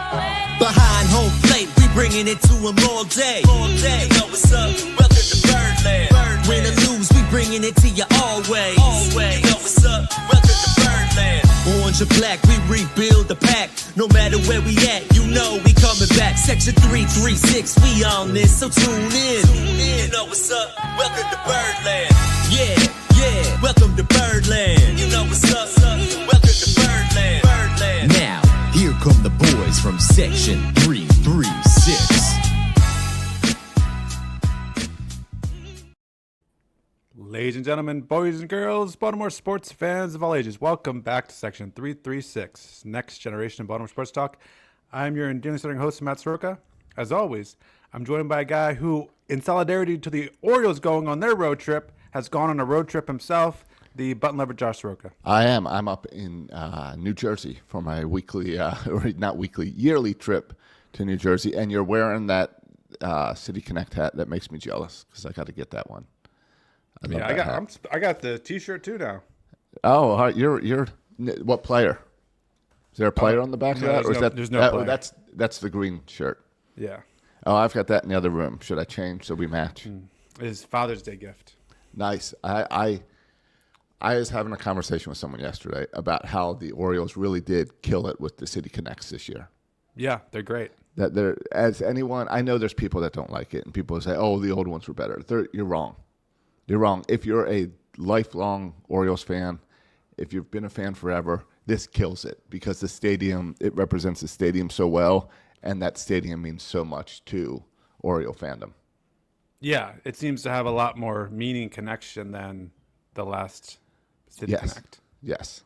Behind home plate, we bringing it to them all day. You know what's up? Welcome to Birdland. Win or lose, we bringing it to you always. You know what's up? Welcome to Birdland. Orange or black, we rebuild the pack. No matter where we at, you know we coming back. Section 336, we on this, so tune in. You know what's up? Welcome to Birdland. Yeah, welcome to Birdland. You know what's up? Welcome to Birdland. Now, here come the boys from Section 336. Ladies and gentlemen, boys and girls, Baltimore sports fans of all ages, welcome back to Section 336, Next Generation of Baltimore Sports Talk. I'm your endearingly starting host, Matt Soroka. As always, I'm joined by a guy who, in solidarity to the Orioles going on their road trip, has gone on a road trip himself, the button lover Josh Soroka. I am. I'm up in New Jersey for my weekly, or not weekly, yearly trip to New Jersey. And you're wearing that City Connect hat. That makes me jealous because I got to get that one. I got the T-shirt too now. Oh, you're what player? Is there a player on the back of that, or is that there's no player. That's the green shirt. Yeah. Oh, I've got that in the other room. Should I change so we match? His Father's Day gift. Nice. I was having a conversation with someone yesterday about how the Orioles really did kill it with the City Connects this year. Yeah, they're great. That they're, as anyone, I know there's people that don't like it, and people say, "Oh, the old ones were better." You're wrong. You're wrong. If you're a lifelong Orioles fan, if you've been a fan forever, this kills it because the stadium, it represents the stadium so well, and that stadium means so much to Oriole fandom. Yeah, it seems to have a lot more meaning connection than the last City Connect. Yes.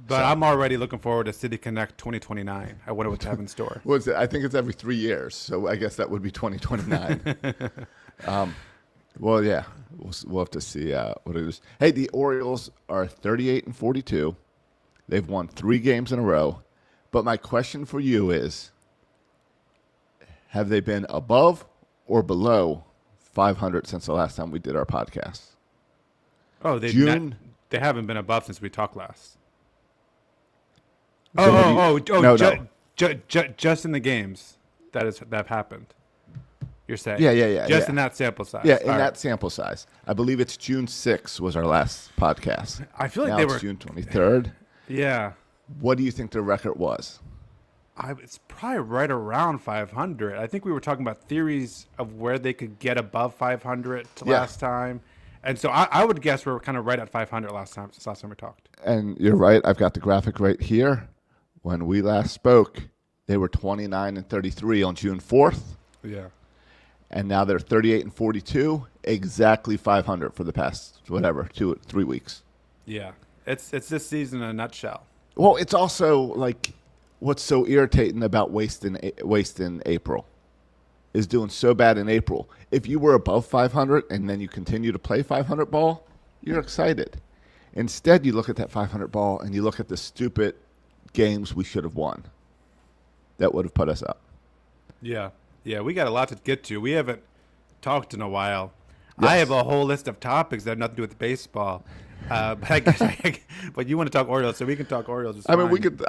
But I'm already looking forward to City Connect 2029. I wonder what to have in store. I think it's every 3 years, so I guess that would be 2029. Well, yeah, we'll have to see what it is. Hey, the Orioles are 38-42. They've won 3 games in a row. But my question for you is, have they been above or below 500 since the last time we did our podcast? Oh, they haven't been above since we talked last. Just in the games that have happened. You're saying? Yeah. Just in that sample size. Yeah, in that sample size. I believe it's June 6th was our last podcast. I feel like now they it's were June 23rd. Yeah. What do you think their record was? It's probably right around 500. I think we were talking about theories of where they could get above 500 last time. And so I would guess we're kind of right at 500 since last time we talked. And you're right. I've got the graphic right here. When we last spoke, they were 29-33 on June 4th. Yeah. And now they're 38-42, exactly 500 for the past, 2-3 weeks. Yeah. It's this season in a nutshell. Well, it's also like what's so irritating about wasting April is doing so bad in April. If you were above 500 and then you continue to play 500 ball, you're excited. Instead, you look at that 500 ball and you look at the stupid games we should have won that would have put us up. Yeah. Yeah, we got a lot to get to. We haven't talked in a while. Yes. I have a whole list of topics that have nothing to do with baseball. But you want to talk Orioles, so we can talk Orioles. I mean, we could.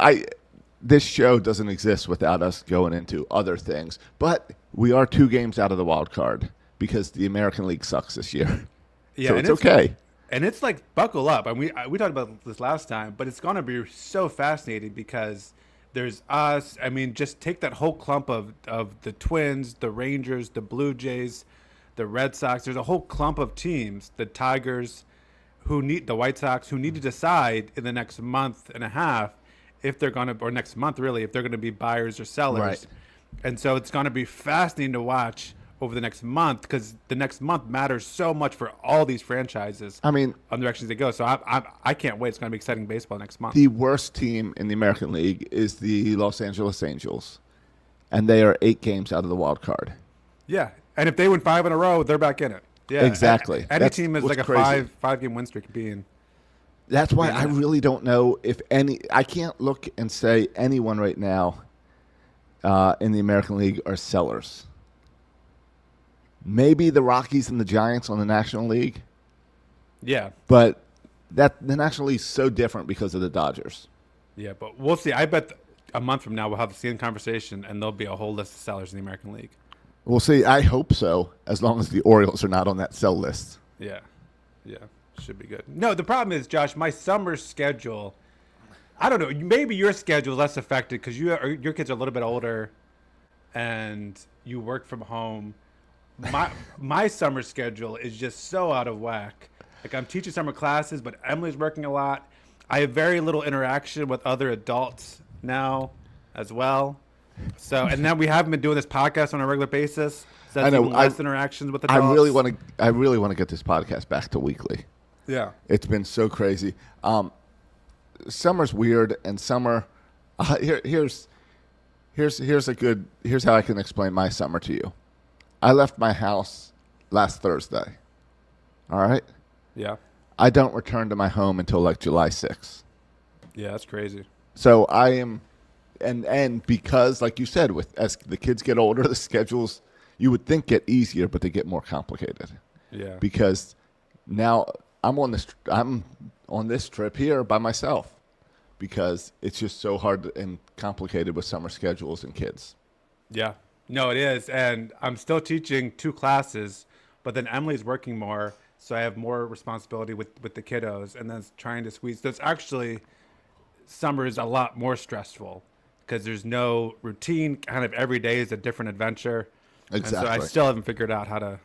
This show doesn't exist without us going into other things. But we are 2 games out of the wild card because the American League sucks this year. Yeah, so it's okay. And it's like buckle up. And we talked about this last time, but it's going to be so fascinating because there's us. I mean, just take that whole clump of the Twins, the Rangers, the Blue Jays, the Red Sox. There's a whole clump of teams, the Tigers, the White Sox, who need to decide in the next month and a half if they're going to, or next month really, if they're going to be buyers or sellers. Right. And so it's going to be fascinating to watch over the next month because the next month matters so much for all these franchises. I mean, on the directions they go. So I can't wait. It's going to be exciting baseball next month. The worst team in the American League is the Los Angeles Angels, and they are 8 games out of the wild card. Yeah, and if they win 5 in a row, they're back in it. Yeah, exactly. Any team is like a crazy. five game win streak being. That's why I really don't know if any. I can't look and say anyone right now in the American League are sellers. Maybe the Rockies and the Giants on the National League. Yeah. But the National League is so different because of the Dodgers. Yeah, but we'll see. I bet a month from now, we'll have the same conversation, and there'll be a whole list of sellers in the American League. We'll see. I hope so, as long as the Orioles are not on that sell list. Yeah, should be good. No, the problem is, Josh, my summer schedule. I don't know. Maybe your schedule is less affected because your kids are a little bit older, and you work from home. My summer schedule is just so out of whack. Like, I'm teaching summer classes, but Emily's working a lot. I have very little interaction with other adults now as well. So, and then we haven't been doing this podcast on a regular basis. So that's I know. even less interactions with adults. I really want to get this podcast back to weekly. Yeah. It's been so crazy. Summer's weird, and summer. Here's how I can explain my summer to you. I left my house last Thursday. All right. Yeah. I don't return to my home until like July 6th. Yeah, that's crazy. So I am, and because, like you said, as the kids get older, the schedules you would think get easier, but they get more complicated. Yeah. Because now I'm on this trip here by myself because it's just so hard and complicated with summer schedules and kids. Yeah. No, it is. And I'm still teaching 2 classes, but then Emily's working more, so I have more responsibility with the kiddos, and then trying to squeeze. So it's actually, summer is a lot more stressful because there's no routine. Kind of every day is a different adventure. Exactly. And so I still haven't figured out how to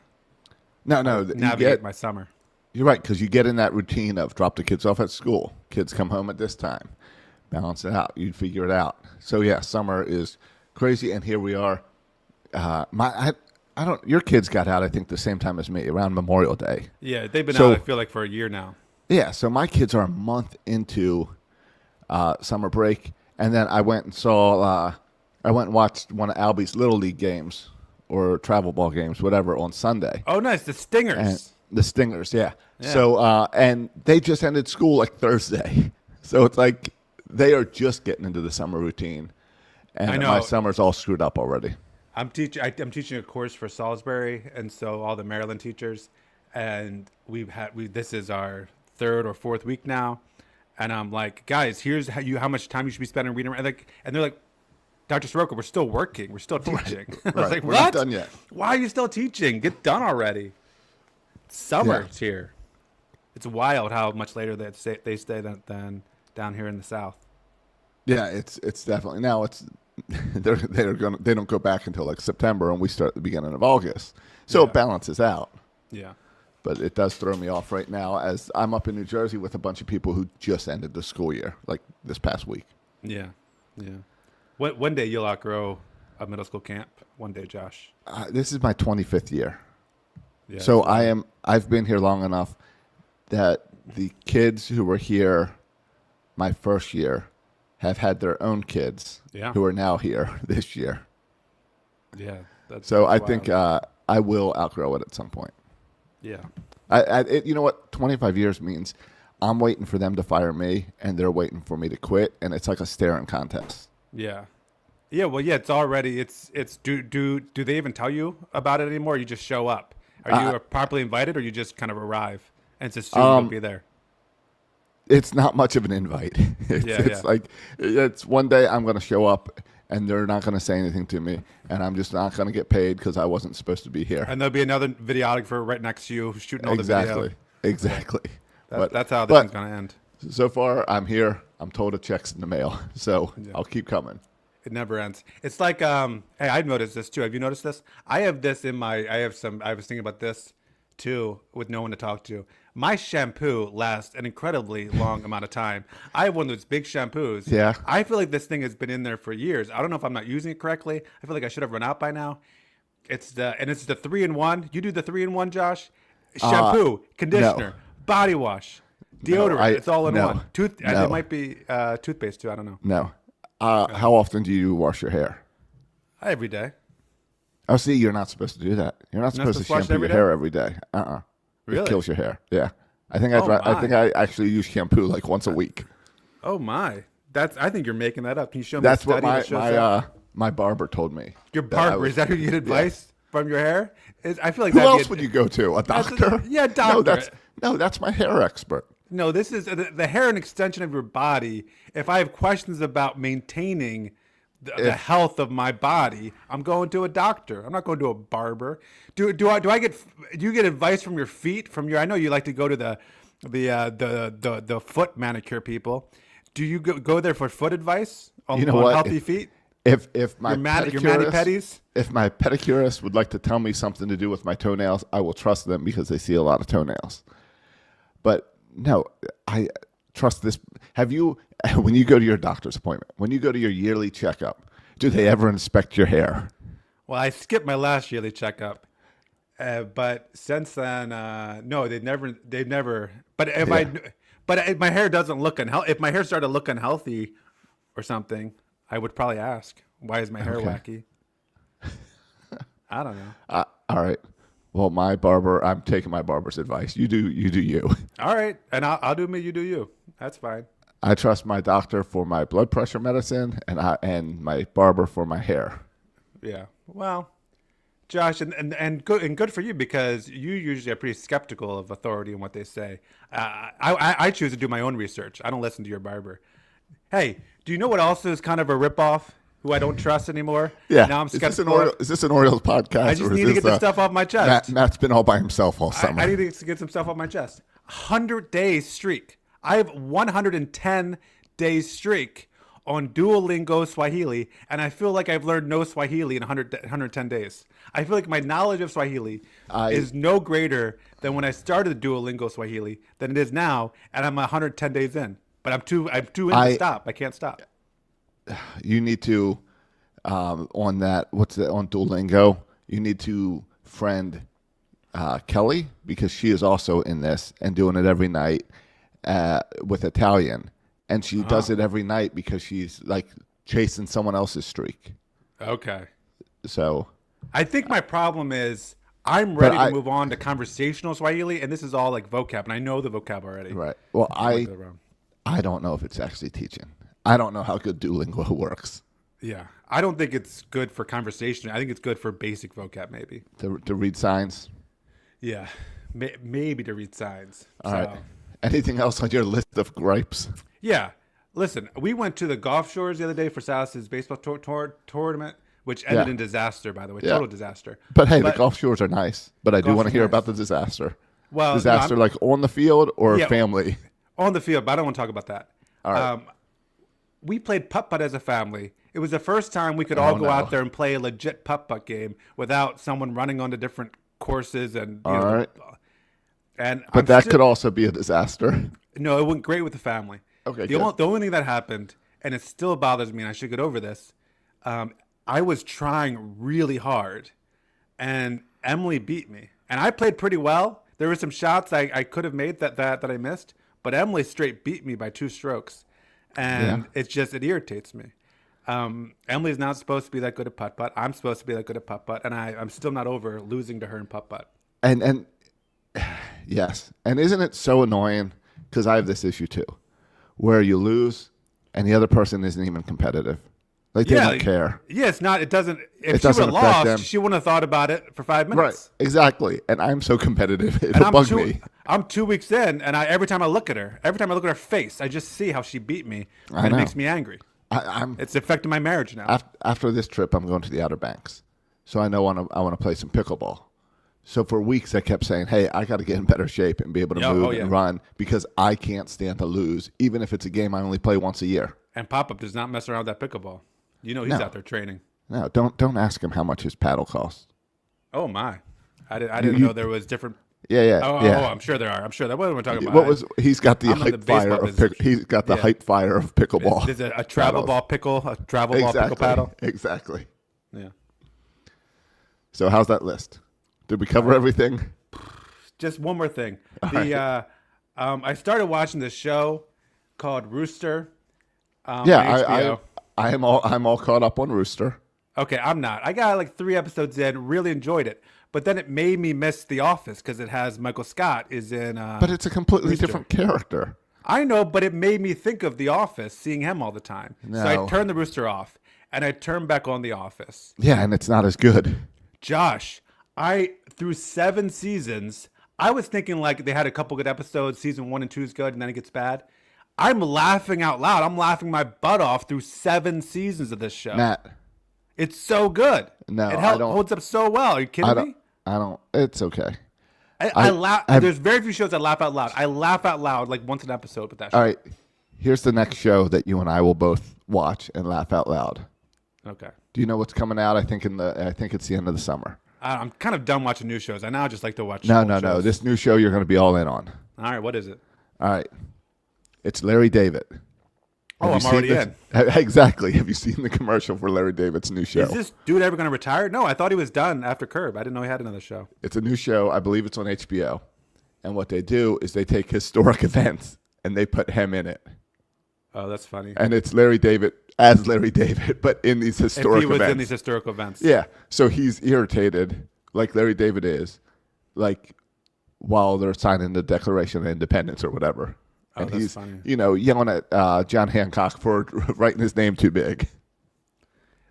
navigate my summer. You're right, because you get in that routine of drop the kids off at school, kids come home at this time, balance it out. You figure it out. So yeah, summer is crazy, and here we are. Your kids got out, I think, the same time as me, around Memorial Day. Yeah, they've been out, I feel like, for a year now. Yeah, so my kids are a month into summer break, and then I went and watched one of Albie's Little League games or travel ball games, whatever, on Sunday. Oh, nice, the Stingers. And the Stingers, yeah. So, and they just ended school like Thursday. So it's like they are just getting into the summer routine, and my summer's all screwed up already. I'm teaching a course for Salisbury, and so all the Maryland teachers, and this is our 3rd or 4th week now, and I'm like, guys, here's how much time you should be spending reading, and they're like, Dr. Soroka, we're still working, we're still teaching. Right. I was like, We're what? not done yet. Why are you still teaching? Get done already. Summer's here. It's wild how much later they stay than down here in the South. Yeah, it's definitely now it's. They don't go back until like September, and we start at the beginning of August. So it balances out. Yeah. But it does throw me off right now as I'm up in New Jersey with a bunch of people who just ended the school year, like this past week. Yeah. One day you'll outgrow a middle school camp. One day, Josh. This is my 25th year. Yeah, so I've been here long enough that the kids who were here my first year have had their own kids who are now here this year. Yeah. So I think I will outgrow it at some point. Yeah. You know what? 25 years means I'm waiting for them to fire me, and they're waiting for me to quit, and it's like a staring contest. Yeah. Yeah. Well, yeah. It's already. Do they even tell you about it anymore? Or you just show up. Are you properly invited, or you just kind of arrive and it's assumed you'll be there? It's not much of an invite. It's like it's one day I'm going to show up, and they're not going to say anything to me, and I'm just not going to get paid because I wasn't supposed to be here. And there'll be another videographer right next to you shooting all the video. Exactly. That's how this thing's going to end. So far, I'm here. I'm told a check's in the mail, so I'll keep coming. It never ends. It's like, hey, I've noticed this too. Have you noticed this? I have this in my. I was thinking about this too, with no one to talk to. My shampoo lasts an incredibly long amount of time. I have one of those big shampoos. Yeah. I feel like this thing has been in there for years. I don't know if I'm not using it correctly. I feel like I should have run out by now. It's the 3-in-1. You do the 3-in-1, Josh? Shampoo, conditioner, body wash, deodorant. It's all in one. It might be toothpaste too. I don't know. No. How often do you wash your hair? Every day. Oh, see, you're not supposed to do that. You're not supposed to shampoo your hair every day. Really? It kills your hair. Yeah. I think I actually use shampoo like once a week. Oh my. I think you're making that up. Can you show me? That's what my barber told me. Your barber, is that who you get advice from your hair? I feel like who else would you go to? A doctor? Yeah, doctor. No, that's my hair expert. No, this is the hair an extension of your body. If I have questions about maintaining the health of my body, I'm going to a doctor. I'm not going to a barber. Do you get advice from your feet? I know you like to go to the foot manicure people. Do you go there for foot advice on, You know on what? healthy feet? If my Your mani pedicurist, pedis? if my pedicurist would like to tell me something to do with my toenails, I will trust them because they see a lot of toenails. But no, I trust this. Have you, when you go to your doctor's appointment, when you go to your yearly checkup, do they ever inspect your hair? Well, I skipped my last yearly checkup, but since then, no, they've never. But if my hair doesn't look unhealthy, if my hair started looking unhealthy or something, I would probably ask, why is my hair wacky? I don't know. All right. Well, my barber, I'm taking my barber's advice. You do you. All right, and I'll do me, you do you. That's fine. I trust my doctor for my blood pressure medicine, and my barber for my hair. Yeah. Well, Josh, and good for you, because you usually are pretty skeptical of authority and what they say. I choose to do my own research. I don't listen to your barber. Hey, do you know what also is kind of a ripoff? Who I don't trust anymore? Yeah. Now I'm skeptical. Is this an Orioles podcast? I just need to get the stuff off my chest. Matt's been all by himself all summer. I need to get some stuff off my chest. 100-day streak. I have 110 days streak on Duolingo Swahili, and I feel like I've learned no Swahili in 110 days. I feel like my knowledge of Swahili is no greater than when I started Duolingo Swahili than it is now, and I'm 110 days in. But I'm too in to stop. I can't stop. You need to on Duolingo. You need to friend Kelly, because she is also in this and doing it every night with Italian, and she does it every night because she's like chasing someone else's streak. Okay. So I think my problem is I'm ready to move on to conversational Swahili, and this is all like vocab, and I know the vocab already. Right. Well, I don't know if it's actually teaching. I don't know how good Duolingo works. Yeah. I don't think it's good for conversation. I think it's good for basic vocab, maybe. To read signs? Yeah. Maybe to read signs. All right. Anything else on your list of gripes? Yeah. Listen, we went to the Gulf Shores the other day for Salas's baseball tournament, which ended in disaster, by the way. Total disaster. But hey, the Gulf Shores are nice. But I do want to hear about the disaster. Well, disaster like on the field or family? On the field, but I don't want to talk about that. All right. We played putt-putt as a family. It was the first time we could all go out there and play a legit putt-putt game without someone running onto different courses. And all right. But that could also be a disaster. No, it went great with the family. Okay, the only thing that happened, and it still bothers me, and I should get over this, I was trying really hard, and Emily beat me. And I played pretty well. There were some shots I could have made that I missed, but Emily straight beat me by 2 strokes. And it irritates me. Emily's not supposed to be that good at putt-putt. I'm supposed to be that good at putt-putt, and I'm still not over losing to her in putt-putt. And yes. And isn't it so annoying? Because I have this issue too, where you lose and the other person isn't even competitive. Like they don't care. Yeah, it's not. It doesn't. If she would have lost, she wouldn't have thought about it for 5 minutes. Right. Exactly. And I'm so competitive. It'll bug me. I'm 2 weeks in, and every time I look at her face, I just see how she beat me, and it makes me angry. It's affecting my marriage now. After this trip, I'm going to the Outer Banks, so I know I want to play some pickleball. So for weeks, I kept saying, "Hey, I got to get in better shape and be able to move and run because I can't stand to lose, even if it's a game I only play once a year." And Pop-Up does not mess around with that pickleball. You know he's out there training. No, don't ask him how much his paddle costs. Oh my, I didn't know there was different. Yeah. Oh, I'm sure there are. I'm sure that what we're talking about. He's got the hype fire of he's got the hype fire of pickleball. There's a travel ball pickle, a travel ball pickle paddle. Exactly. Yeah. So how's that list? Did we cover everything? Just one more thing. I started watching this show called Rooster. I'm all caught up on Rooster. Okay, I'm not. I got like 3 episodes in, really enjoyed it. But then it made me miss The Office because it has Michael Scott is in. But it's a completely different character. I know, but it made me think of The Office, seeing him all the time. No. So I turned the Rooster off, and I turned back on The Office. Yeah, and it's not as good. Josh, through 7 seasons, I was thinking like they had a couple good episodes. Season 1 and 2 is good, and then it gets bad. I'm laughing out loud. I'm laughing my butt off through 7 seasons of this show. Matt. It's so good. No, it I don't. holds up so well. Are you kidding me? I don't. It's okay. I laugh. There's very few shows that laugh out loud. I laugh out loud like once an episode with that show. All right. Here's the next show that you and I will both watch and laugh out loud. Okay. Do you know what's coming out? I think it's the end of the summer. I'm kind of done watching new shows. I now just like to watch. No. old shows. This new show you're going to be all in on. All right. What is it? All right. It's Larry David. Oh, I'm already in. Exactly. Have you seen the commercial for Larry David's new show? Is this dude ever going to retire? No, I thought he was done after Curb. I didn't know he had another show. It's a new show. I believe it's on HBO. And what they do is they take historic events and they put him in it. Oh, that's funny. And it's Larry David as Larry David, but in these historic If he was events. in these historical events. Yeah. So he's irritated, like Larry David is, like while they're signing the Declaration of Independence or whatever. Oh, And that's he's, funny. yelling at John Hancock for writing his name too big.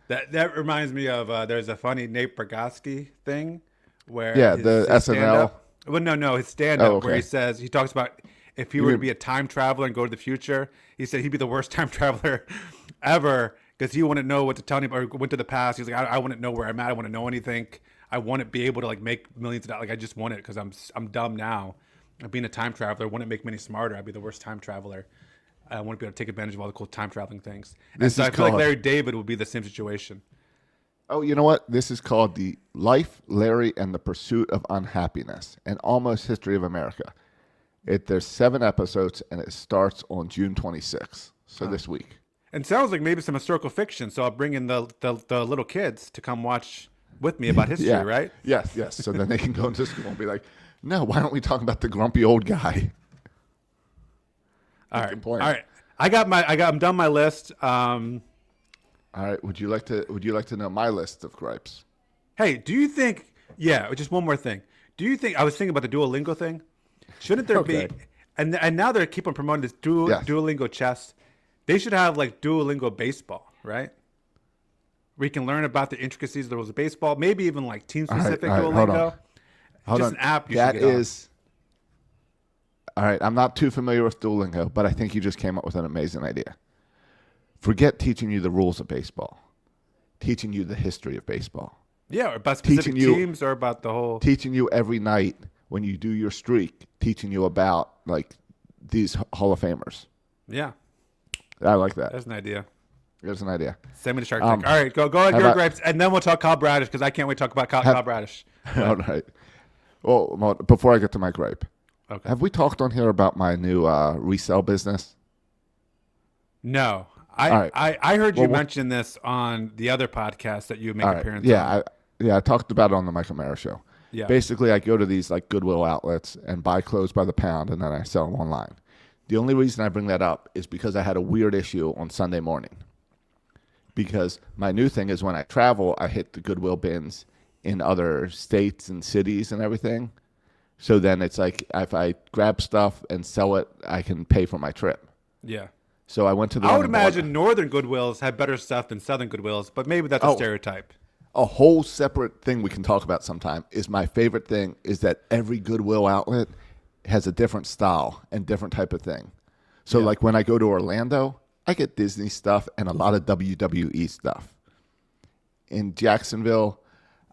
That reminds me of there's a funny Nate Bargatze thing where The SNL. stand-up- Well, no, his stand-up Oh, okay. where he talks about if he were to be a time traveler and go to the future, he said he'd be the worst time traveler ever because he wouldn't know what to tell anybody or went to the past. He's like, I wouldn't know where I'm at. I wouldn't know anything. I wouldn't be able to like make millions of dollars. Like I just want it because I'm dumb now. Being a time traveler wouldn't make me any smarter. I'd be the worst time traveler. I wouldn't be able to take advantage of all the cool time traveling things. And This so is I feel like called- Larry David would be the same situation. Oh, you know what? This is called The Life, Larry, and the Pursuit of Unhappiness, an Almost History of America. There's 7 episodes, and it starts on June 26th, so this week. And sounds like maybe some historical fiction. So I'll bring in the little kids to come watch with me about history, Yeah. right? Yes. So then they can go into school and be like, no, why don't we talk about the grumpy old guy? All Good right. point. All right. I'm done my list. All right. Would you like to know my list of gripes? Hey, do you think? Yeah, just one more thing. Do you think I was thinking about the Duolingo thing? Shouldn't there Okay. be? And now they're keep on promoting this Yes. Duolingo chess. They should have like Duolingo baseball, right? Where you can learn about the intricacies of the rules of baseball. Maybe even like team specific all right, hold Duolingo. on. Hold Just on. an app you That should get on. is. All right. I'm not too familiar with Duolingo, but I think you just came up with an amazing idea. Forget teaching you the rules of baseball. Teaching you the history of baseball. Yeah, or about specific Teaching you- teams or about the whole. Teaching you every night when you do your streak. Teaching you about like these Hall of Famers. Yeah, I like that. that's an idea. There's an idea. Send me to Shark Tank. All right, go ahead, have your I- gripes, and then we'll talk Kyle Bradish because I can't wait to talk about Kyle Bradish. All right. Well, before I get to my gripe, Okay. have we talked on here about my new resale business? No, All right. I heard you Well, mention this on the other podcast that you make All right. appearances on. I talked about it on the Michael Mara show. Yeah. Basically, I go to these like Goodwill outlets and buy clothes by the pound, and then I sell them online. The only reason I bring that up is because I had a weird issue on Sunday morning. Because my new thing is when I travel, I hit the Goodwill bins in other states and cities and everything. So then it's like if I grab stuff and sell it, I can pay for my trip. Yeah. So I went to the I one would in Baltimore. imagine northern Goodwills have better stuff than southern Goodwills, but maybe that's a Oh. stereotype. A whole separate thing we can talk about sometime is my favorite thing is that every Goodwill outlet has a different style and different type of thing. So like when I go to Orlando, I get Disney stuff and a lot of WWE stuff. In Jacksonville,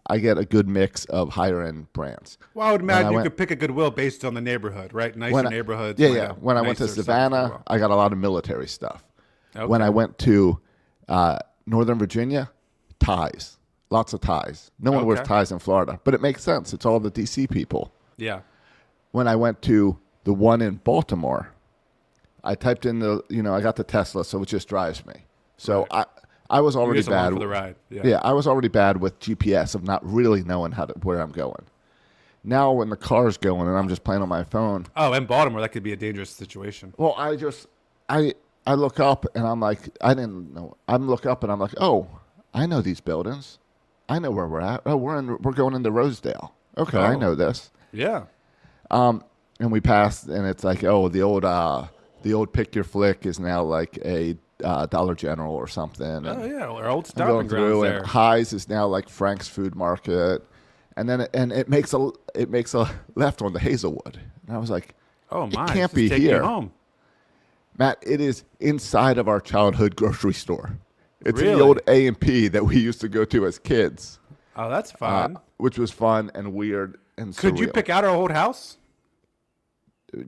I get a good mix of higher end brands. Well, I would imagine you went- could pick a Goodwill based on the neighborhood, right? Nicer When I- neighborhoods. Yeah, might yeah. have When I went to nicer stuff as Savannah, well. I got a lot of military stuff. Okay. When I went to Northern Virginia, ties. Lots of ties. No one wears Okay. ties in Florida, but it makes sense. It's all the DC people. Yeah. When I went to the one in Baltimore, I typed in I got the Tesla, so it just drives me. So I was You're already just along bad. for the ride. Yeah. Yeah, I was already bad with GPS of not really knowing where I'm going. Now when the car's going and I'm just playing on my phone, Oh, in Baltimore, that could be a dangerous situation. well, I look up and I'm like, I didn't know. I look up and I'm like, oh, I know these buildings. I know where we're at. Oh, we're going into Rosedale. Okay, I Oh. know this. Yeah. And we passed, and it's like, oh, the old Pick Your Flick is now like a Dollar General or something. And Oh, yeah. Our old I'm stomping going grounds through, there. and Highs is now like Frank's Food Market, and then it makes a left on the Hazelwood, and I was like, Oh my! it can't it's be taking you here, home. Matt. It is inside of our childhood grocery store. It's in Really? the old A&P that we used to go to as kids, Oh, that's fun. which was fun and weird and Could you surreal. pick out our old house?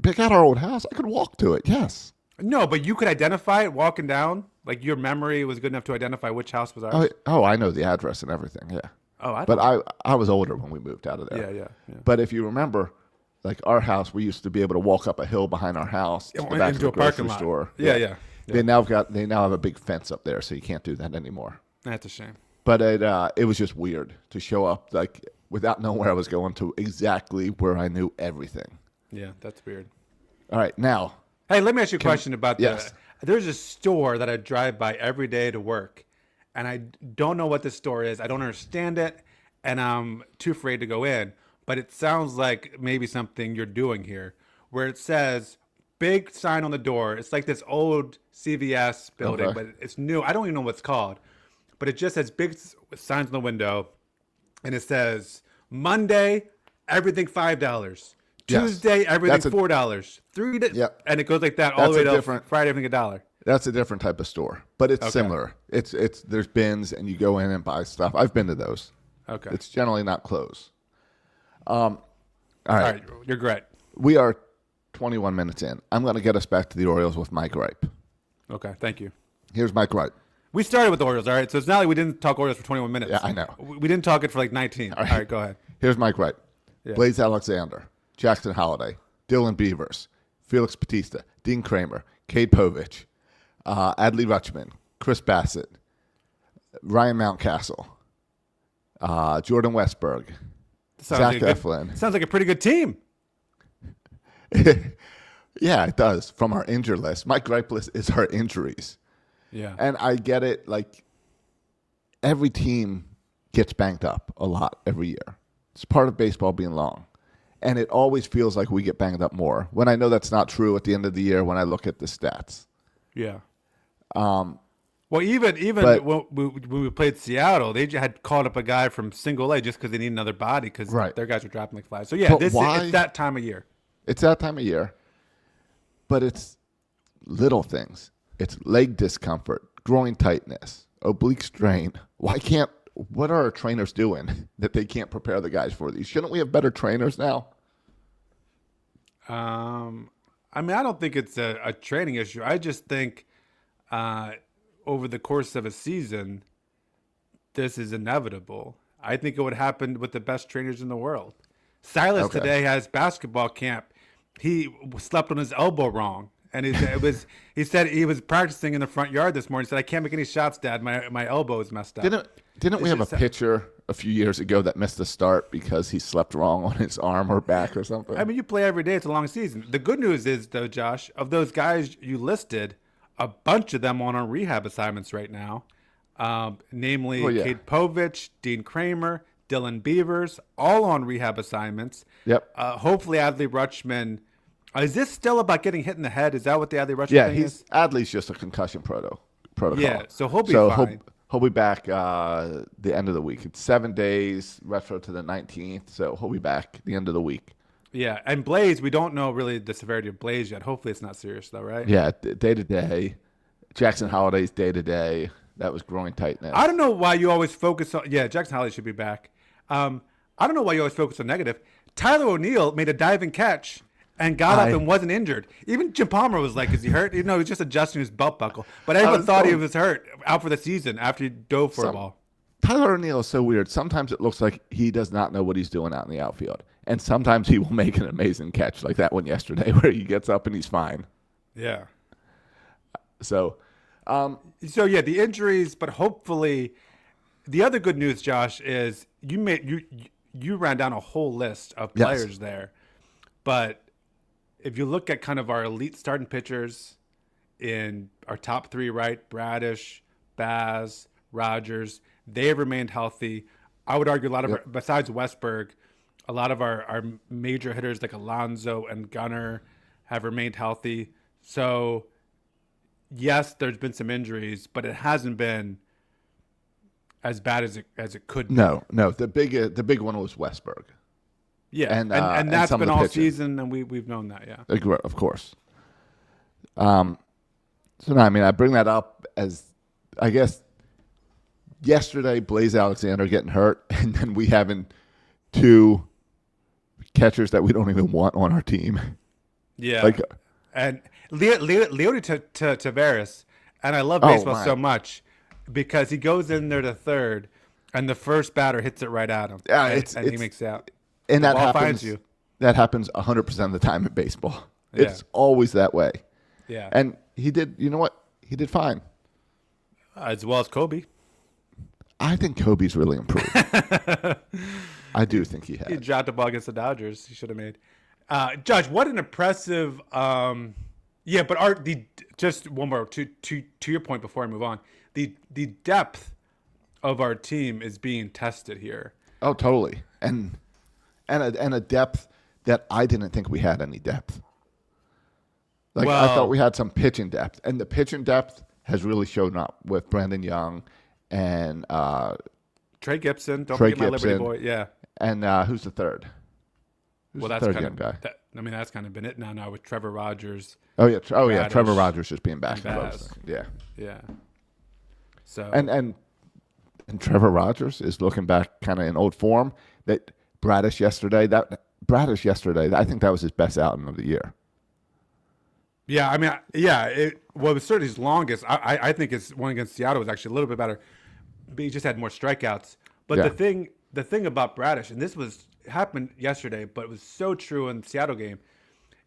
Pick out our old house? I could walk to it. Yes. No, but you could identify it walking down. Like your memory was good enough to identify which house was ours. I know the address and everything. Yeah. Oh, I But don't. I was older when we moved out of there. Yeah. But if you remember, like our house, we used to be able to walk up a hill behind our house to the back of Into the a parking grocery lot. store. Yeah. They now have a big fence up there, so you can't do that anymore. That's a shame. But it was just weird to show up like without knowing where I was going to exactly where I knew everything. Yeah, that's weird. All right, now Hey, let me ask you a question about yes. There's a store that I drive by every day to work, and I don't know what this store is. I don't understand it, and I'm too afraid to go in. But it sounds like maybe something you're doing here, where it says big sign on the door. It's like this old CVS building, Okay. but it's new. I don't even know what it's called, but it just has big signs on the window, and it says Monday everything $5. Yes. Tuesday everything That's a- $4. 3 days, Yep. and it goes like that all That's the way a to different- Friday everything $1. that's a different type of store, but it's Okay. similar. It's there's bins and you go in and buy stuff. I've been to those. Okay. It's generally not closed. All All right. right, you're great. We are 21 minutes in. I'm going to get us back to the Orioles with my gripe. Okay, thank you. Here's my gripe. We started with the Orioles, all right? So it's not like we didn't talk Orioles for 21 minutes. Yeah, I know. We didn't talk it for like 19. All right, go ahead. Here's my gripe. Yeah. Blaze Alexander, Jackson Holiday, Dylan Beavers, Felix Bautista, Dean Kramer, Cade Povich, Adley Rutschman, Chris Bassett, Ryan Mountcastle, Jordan Westberg, Zach Eflin. Sounds like a pretty good team. Yeah, it does. From our injured list. My gripe list is our injuries. Yeah. And I get it. Like, every team gets banged up a lot every year. It's part of baseball being long. And it always feels like we get banged up more when I know that's not true at the end of the year when I look at the stats. Yeah. Well, even but- when we played Seattle, they had called up a guy from Single A just because they need another body because Right. their guys were dropping like flies. So, yeah, But it's why- that time of year. It's that time of year. But it's little things. It's leg discomfort, groin tightness, oblique strain. What are our trainers doing that they can't prepare the guys for these? Shouldn't we have better trainers now? I mean, I don't think it's a training issue. I just think over the course of a season, this is inevitable. I think it would happen with the best trainers in the world. Silas Okay. today has basketball camp. He slept on his elbow wrong. And he said he was practicing in the front yard this morning. He said, I can't make any shots, Dad. My elbow is messed up. Didn't we have a just- pitcher a few years ago that missed the start because he slept wrong on his arm or back or something? I mean, you play every day. It's a long season. The good news is, though, Josh, of those guys you listed, a bunch of them on rehab assignments right now, namely yeah. Cade Povich, Dean Kramer, Dylan Beavers, all on rehab assignments. Yep. Hopefully, Adley Rutschman. Is this still about getting hit in the head? Is that what the Adley Rutschman Yeah, thing is? Adley's just a concussion protocol. Yeah, so he'll be fine. He'll be back the end of the week. It's 7 days, retro to the 19th, so he'll be back the end of the week. Yeah, and Blaze, we don't know really the severity of Blaze yet. Hopefully, it's not serious, though, right? Yeah, day to day. Jackson Holiday's day to day. That was groin tightness. I don't know why you always focus on. Yeah, Jackson Holiday should be back. I don't know why you always focus on negative. Tyler O'Neill made a diving catch and got up and wasn't injured. Even Jim Palmer was like, "Is he hurt?" You know, he was just adjusting his belt buckle. But everyone thought he was hurt, out for the season after he dove for a ball. Tyler O'Neill is so weird. Sometimes it looks like he does not know what he's doing out in the outfield, and sometimes he will make an amazing catch, like that one yesterday, where he gets up and he's fine. Yeah. So, So yeah, the injuries, but hopefully, the other good news, Josh, is you ran down a whole list of Yes. players there, but if you look at kind of our elite starting pitchers in our top three, right? Bradish, Baz, Rogers, they have remained healthy. I would argue a lot of our, besides Westberg, a lot of our major hitters like Alonso and Gunnar have remained healthy. So yes, there's been some injuries, but it hasn't been as bad as it could be. No. The big one was Westberg. Yeah, And, and that's some of been the all pitching. season, and we've known that. Yeah. Of course. So no, I mean, I bring that up as, I guess, yesterday Blaze Alexander getting hurt, and then we having two catchers that we don't even want on our team. Yeah. Like, And Leody Taveras, and I love Oh, baseball my. so much because he goes in there to third, and the first batter hits it right at him. Yeah, and he makes out. and The that ball happens. finds you. That happens 100% of the time in baseball. Yeah. It's always that way. Yeah, And he did. You know what? He did fine. as well as Kobe. I think Kobe's really improved. I do think he He has. dropped the ball against the Dodgers. He should have made. Judge, what an impressive. Yeah, but just one more to your point before I move on. The depth of our team is being tested here. Oh, totally. And a depth that I didn't think we had any depth. Like, I Well- thought we had some pitching depth, and the pitching depth has really shown up with Brandon Young and Trey Gibson, don't Trey forget my Liberty Gibson. boy. Yeah. who's the third? Who's Well, the that's third kind young of. guy? That's kind of been it now with Trevor Rogers. Oh yeah, Radish Trevor Rogers just being back. and in Baz. those. Yeah, Yeah. So and Trevor Rogers is looking back kind of in old form. That Bradish yesterday, I think that was his best outing of the year. yeah, I mean, yeah, it was certainly his longest. I think his one against Seattle was actually a little bit better, but he just had more strikeouts. But Yeah. the thing about Bradish, and this happened yesterday, but it was so true in the Seattle game.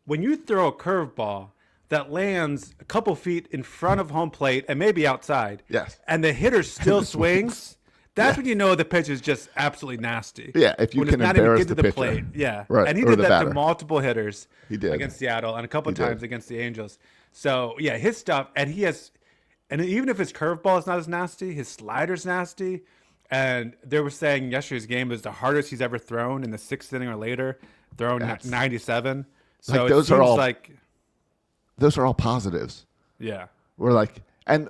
When you throw a curveball that lands a couple feet in front of home plate and maybe outside, Yes. and the hitter still swings, that's when you know the pitch is just absolutely nasty. Yeah, if you when can it's not even embarrass get to the the pitcher. plate. Yeah, Right, and he or did the that batter. to multiple hitters. He did. Against Seattle and a couple He did. times against the Angels. So yeah, his stuff, and even if his curveball is not as nasty, his slider's nasty. And they were saying yesterday's game was the hardest he's ever thrown in the sixth inning or later, thrown That's- 97. So Like, it those are seems all- like, Those are all positives. yeah, We're like, and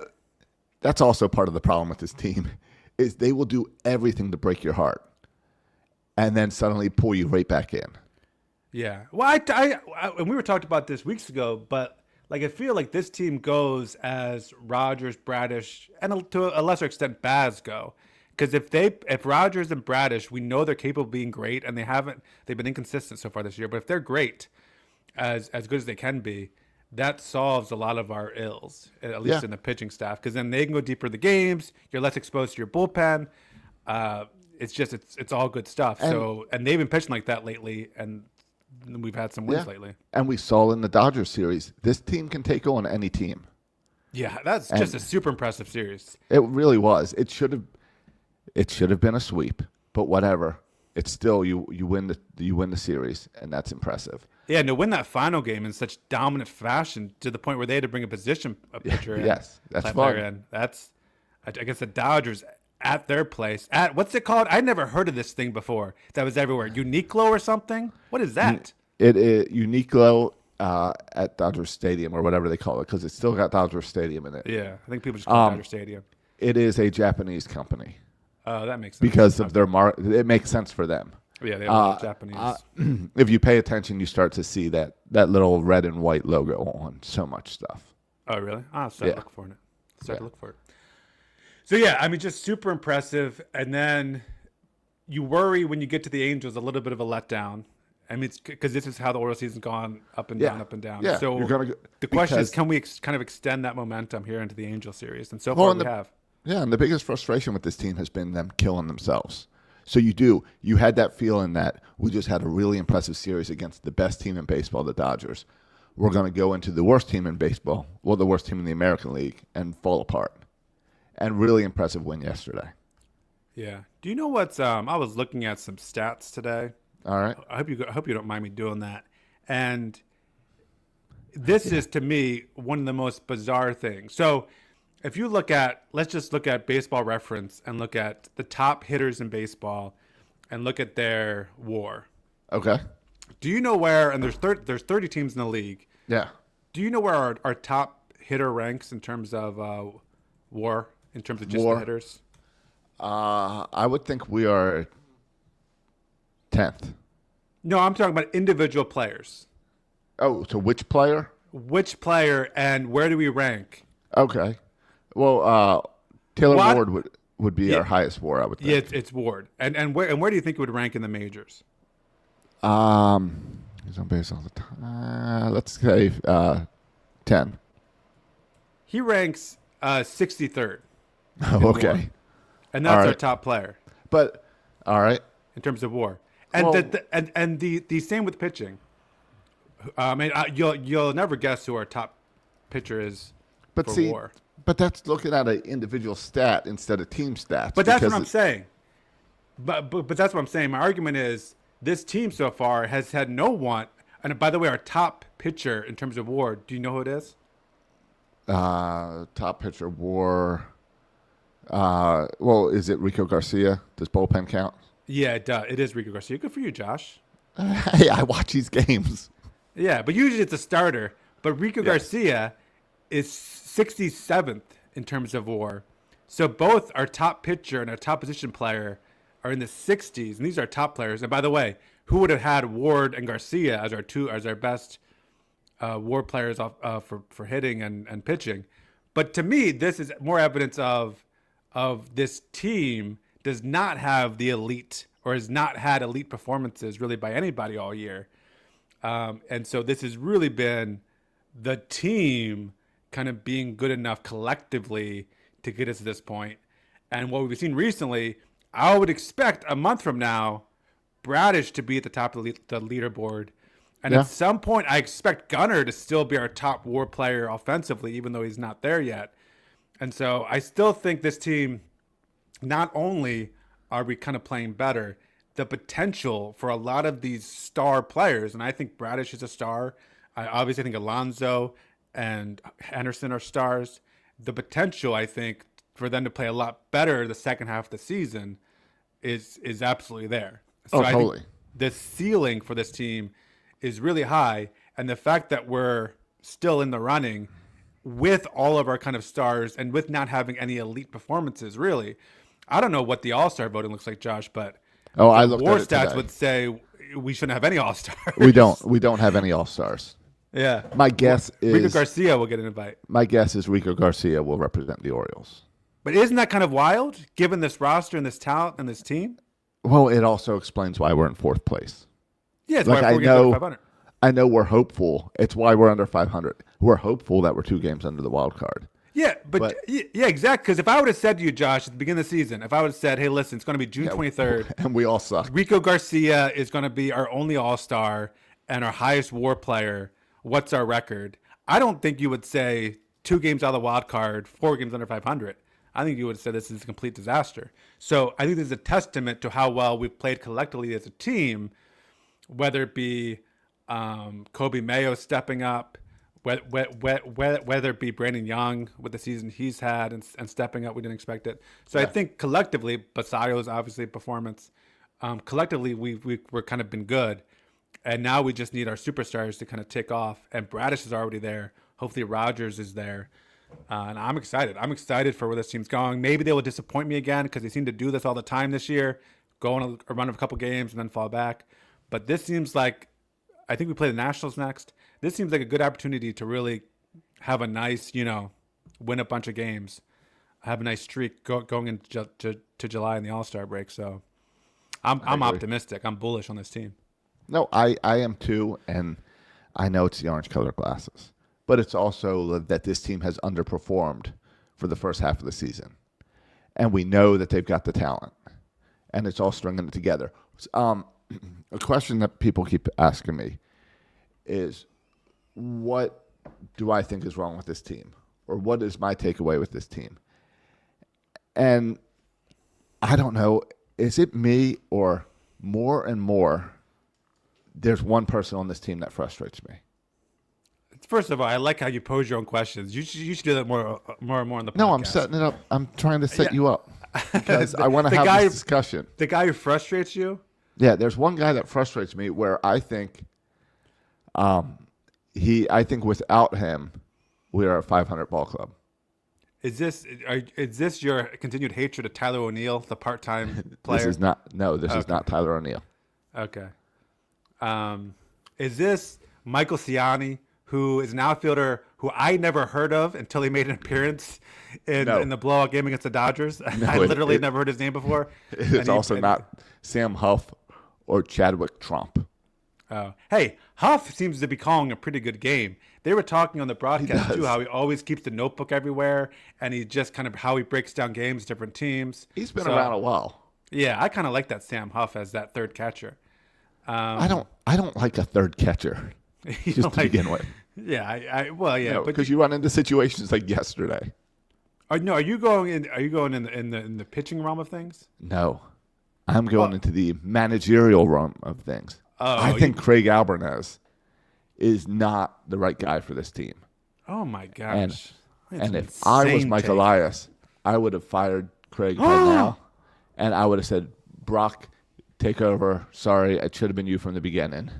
that's also part of the problem with this team is they will do everything to break your heart, and then suddenly pull you right back in. yeah. Well, and we were talking about this weeks ago, but like I feel like this team goes as Rogers, Bradish, and to a lesser extent Baz go. Because if Rogers and Bradish, we know they're capable of being great, and they've been inconsistent so far this year. But if they're great, as good as they can be, that solves a lot of our ills, at least Yeah. in the pitching staff. Because then they can go deeper in the games. You're less exposed to your bullpen. It's all good stuff. And they've been pitching like that lately, and we've had some wins lately. And we saw in the Dodgers series, this team can take on any team. Yeah, that's just a super impressive series. It really was. It should have been a sweep, but whatever. It's still you win the series, and that's impressive. Yeah, and to win that final game in such dominant fashion to the point where they had to bring a pitcher in. Yes, that's play player fun. in. That's, I guess, the Dodgers at their place. At what's it called? I never heard of this thing before. That was everywhere. Uniqlo or something? What is that? It is Uniqlo at Dodger Stadium or whatever they call it because it's still got Dodger Stadium in it. Yeah, I think people just call it Dodger Stadium. It is a Japanese company Oh, that makes sense. because of their it makes sense for them. Yeah, they have a lot of Japanese. If you pay attention, you start to see that little red and white logo on so much stuff. Oh, really? I'll start Yeah. looking for it. Start to Yeah. look for it. So, yeah, I mean, just super impressive. And then you worry when you get to the Angels, a little bit of a letdown. I mean, it's because this is how the Orioles season's gone up and down, up and down. Yeah, So you're gonna go- the question is, because- can we kind of extend that momentum here into the Angel series? And so Well, far and we the- have. Yeah, and the biggest frustration with this team has been them killing themselves. So you had that feeling that we just had a really impressive series against the best team in baseball, the Dodgers. We're going to go into the worst team in baseball, well, the worst team in the American League, and fall apart. And really impressive win yesterday. Yeah. Do you know what's? I was looking at some stats today. All right. I hope you don't mind me doing that. And this is to me one of the most bizarre things. So if you let's just look at Baseball Reference and look at the top hitters in baseball and look at their WAR. Okay. Do you know where? And there's 30 teams in the league. Yeah. Do you know where our top hitter ranks in terms of WAR, in terms of just WAR? the hitters? I would think we are 10th. No, I'm talking about individual players. Oh, so which player? Which player and where do we rank? Okay. Well, Taylor What? Ward would be Yeah. our highest WAR, I would think. Yeah, it's Ward. And where do you think it would rank in the majors? He's on base all the time. Let's say 10. He ranks 63rd, Oh, okay. and that's All our right. top player But all right. in terms of WAR. And Well- the same with pitching. You'll never guess who our top pitcher is But for see, WAR. but that's looking at an individual stat instead of team stats. But that's what because I'm saying. But that's what I'm saying. My argument is this team so far has had no one. And by the way, our top pitcher in terms of WAR, do you know who it is? Top pitcher WAR. Well, is it Rico Garcia? Does bullpen count? Yeah, it is Rico Garcia. Good for you, Josh. Hey, I watch these games. Yeah, but usually it's a starter. But Rico Garcia is 67th in terms of WAR. So both our top pitcher and our top position player are in the 60s, and these are top players. And by the way, who would have had Ward and Garcia as our best WAR players for hitting and pitching? But to me, this is more evidence of this team does not have the elite or has not had elite performances really by anybody all year. And so this has really been the team kind of being good enough collectively to get us to this point. And what we've seen recently, I would expect a month from now, Bradish to be at the top of the leaderboard. And Yeah. at some point, I expect Gunnar to still be our top WAR player offensively, even though he's not there yet. And so I still think this team, not only are we kind of playing better, the potential for a lot of these star players, and I think Bradish is a star. I obviously think Alonso and Henderson are stars. The potential, I think, for them to play a lot better the second half of the season is absolutely there. So I totally. think the ceiling for this team is really high, and the fact that we're still in the running with all of our kind of stars and with not having any elite performances, really. I don't know what the All-Star voting looks like, Josh, but Oh, I looked WAR at it stats today. would say we shouldn't have any All-Stars. We don't have any all-stars. Yeah. My guess Rico is Garcia will get an invite. Rico Garcia will represent the Orioles. But isn't that kind of wild, given this roster and this talent and this team? Well, it also explains why we're in fourth place. Yeah, it's Like, why I we're getting know- 500. I know we're hopeful. It's why we're under 500. We're hopeful that we're 2 games under the wild card. Yeah, but- yeah, exactly. Because if I would have said to you, Josh, at the beginning of the season, if I would have said, hey, listen, it's going to be June 23rd. And we all suck. Rico Garcia is going to be our only All-Star and our highest WAR player. What's our record? I don't think you would say 2 games out of the wild card, 4 games under 500. I think you would say this is a complete disaster. So I think this is a testament to how well we've played collectively as a team, whether it be Kobe Mayo stepping up, whether it be Brandon Young with the season he's had and stepping up. We didn't expect it. So I think collectively, Basayo's obviously performance. Collectively, we're kind of been good. And now we just need our superstars to kind of tick off. And Bradish is already there. Hopefully Rogers is there. And I'm excited. I'm excited for where this team's going. Maybe they will disappoint me again because they seem to do this all the time this year. Go on a run of a couple games and then fall back. But this seems like, I think we play the Nationals next. This seems like a good opportunity to really have a nice, win a bunch of games. Have a nice streak going into to July in the All-Star break. So I'm agree. optimistic. I'm bullish on this team. No, I am too, and I know it's the orange colored glasses. But it's also that this team has underperformed for the first half of the season. And we know that they've got the talent. And it's all stringing it together. A question that people keep asking me is, what do I think is wrong with this team? Or what is my takeaway with this team? And I don't know, is it me or more and more there's one person on this team that frustrates me? First of all, I like how you pose your own questions. You should do that more and more on the podcast. No, I'm setting it up. I'm trying to set you up because I want to The have guy- this discussion. The guy who frustrates you? Yeah, there's one guy that frustrates me where I think I think without him, we are a 500 ball club. Is this your continued hatred of Tyler O'Neill, the part-time player? This is not. No, this is not Tyler O'Neill. Okay. Is this Michael Ciani, who is an outfielder who I never heard of until he made an appearance in the blowout game against the Dodgers? No, I literally never heard his name before. It's also not Sam Huff or Chadwick Trump. Oh. Hey, Huff seems to be calling a pretty good game. They were talking on the broadcast too how he always keeps the notebook everywhere, and he just kind of how he breaks down games, different teams. He's been around a while. Yeah, I kind of like that Sam Huff as that third catcher. I don't like a third catcher just to begin with. Yeah, because you run into situations like yesterday. Are you going in the pitching realm of things? No, I'm going into the managerial realm of things. I think Craig Albernes is not the right guy for this team. Oh my gosh! And if I was Mike Elias, I would have fired Craig right now, and I would have said, Brock, take over. Sorry, it should have been you from the beginning.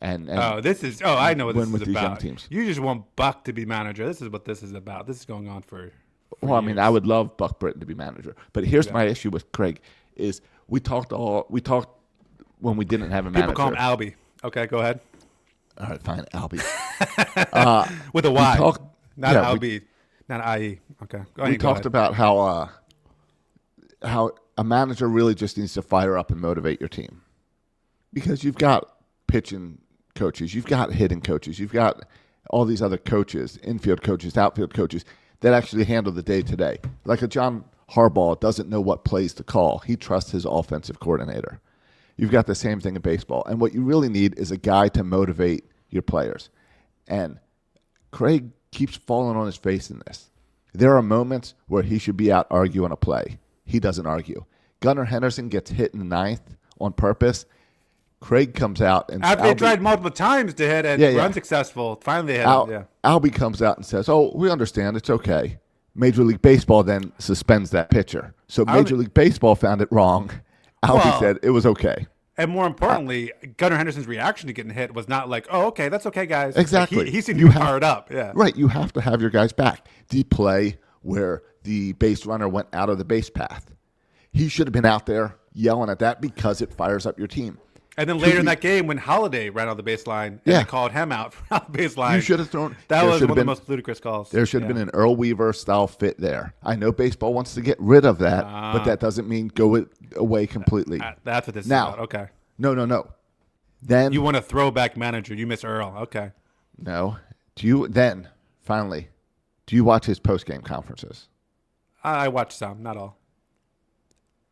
And I know what this is these young about. Teams. You just want Buck to be manager. This is what this is about. This is going on for well, I years. mean, I would love Buck Britton to be manager, but here's my issue with Craig: is we talked when we didn't have a manager. People call him Albie. Okay, go ahead. All right, fine, Albie. With a Y, not yeah, Albie, not IE. Okay, go ahead. We talked about how a manager really just needs to fire up and motivate your team, because you've got pitching coaches, you've got hitting coaches, you've got all these other coaches, infield coaches, outfield coaches that actually handle the day-to-day. Like a John Harbaugh doesn't know what plays to call. He trusts his offensive coordinator. You've got the same thing in baseball. And what you really need is a guy to motivate your players. And Craig keeps falling on his face in this. There are moments where he should be out arguing a play. He doesn't argue. Gunnar Henderson gets hit in the ninth on purpose. Craig comes out and after they tried multiple times to hit and were unsuccessful, finally they hit Albie comes out and says, "Oh, we understand. It's okay." Major League Baseball then suspends that pitcher. So Major League Baseball found it wrong. Albie said it was okay. And more importantly, Gunnar Henderson's reaction to getting hit was not like, "Oh, okay, that's okay, guys." Exactly. Like he seemed to be fired up. Yeah. Right. You have to have your guys back. The play where the base runner went out of the base path, he should have been out there yelling at that because it fires up your team. And then later in that game, when Holiday ran on the baseline, and they called him out from the baseline. You should have thrown. That was one of the most ludicrous calls. There should have been an Earl Weaver style fit there. I know baseball wants to get rid of that, but that doesn't mean go away completely. That's what this is about. Okay. No. Then you want a throwback manager. You miss Earl. Okay. No. Do you watch his post game conferences? I watch some, not all.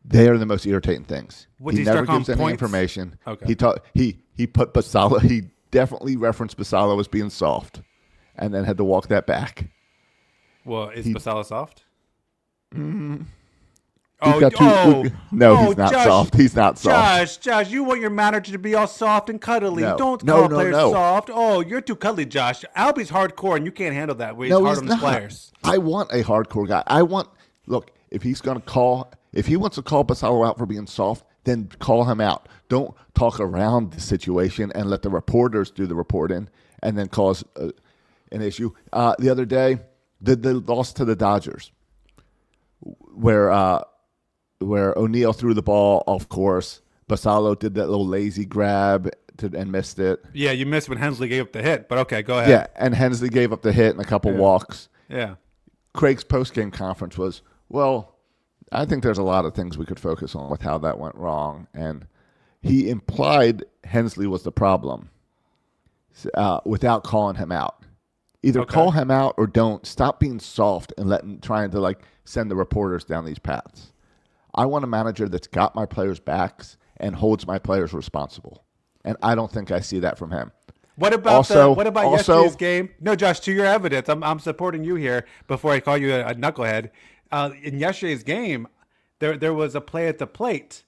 They are the most irritating things. He never gives any points? information. Okay. He put Basallo. He definitely referenced Basallo as being soft, and then had to walk that back. Well, is Basallo soft? No, he's not Josh, soft. He's not soft. Josh, you want your manager to be all soft and cuddly. No. Don't No, call no, players no. soft. Oh, you're too cuddly, Josh. Albie's hardcore, and you can't handle that. He's hard on his players. I want a hardcore guy. If he wants to call Basallo out for being soft, then call him out. Don't talk around the situation and let the reporters do the reporting and then cause an issue. The other day, the loss to the Dodgers, where O'Neill threw the ball off course, Basallo did that little lazy grab and missed it. Yeah, you missed when Hensley gave up the hit, but okay, go ahead. Yeah, and Hensley gave up the hit and a couple walks. Yeah. Craig's post-game conference was, well, I think there's a lot of things we could focus on with how that went wrong. And he implied Hensley was the problem without calling him out. Either call him out or don't. Stop being soft and trying to send the reporters down these paths. I want a manager that's got my players' backs and holds my players responsible. And I don't think I see that from him. What about yesterday's game? No, Josh, to your evidence, I'm supporting you here before I call you a knucklehead. In yesterday's game, there was a play at the plate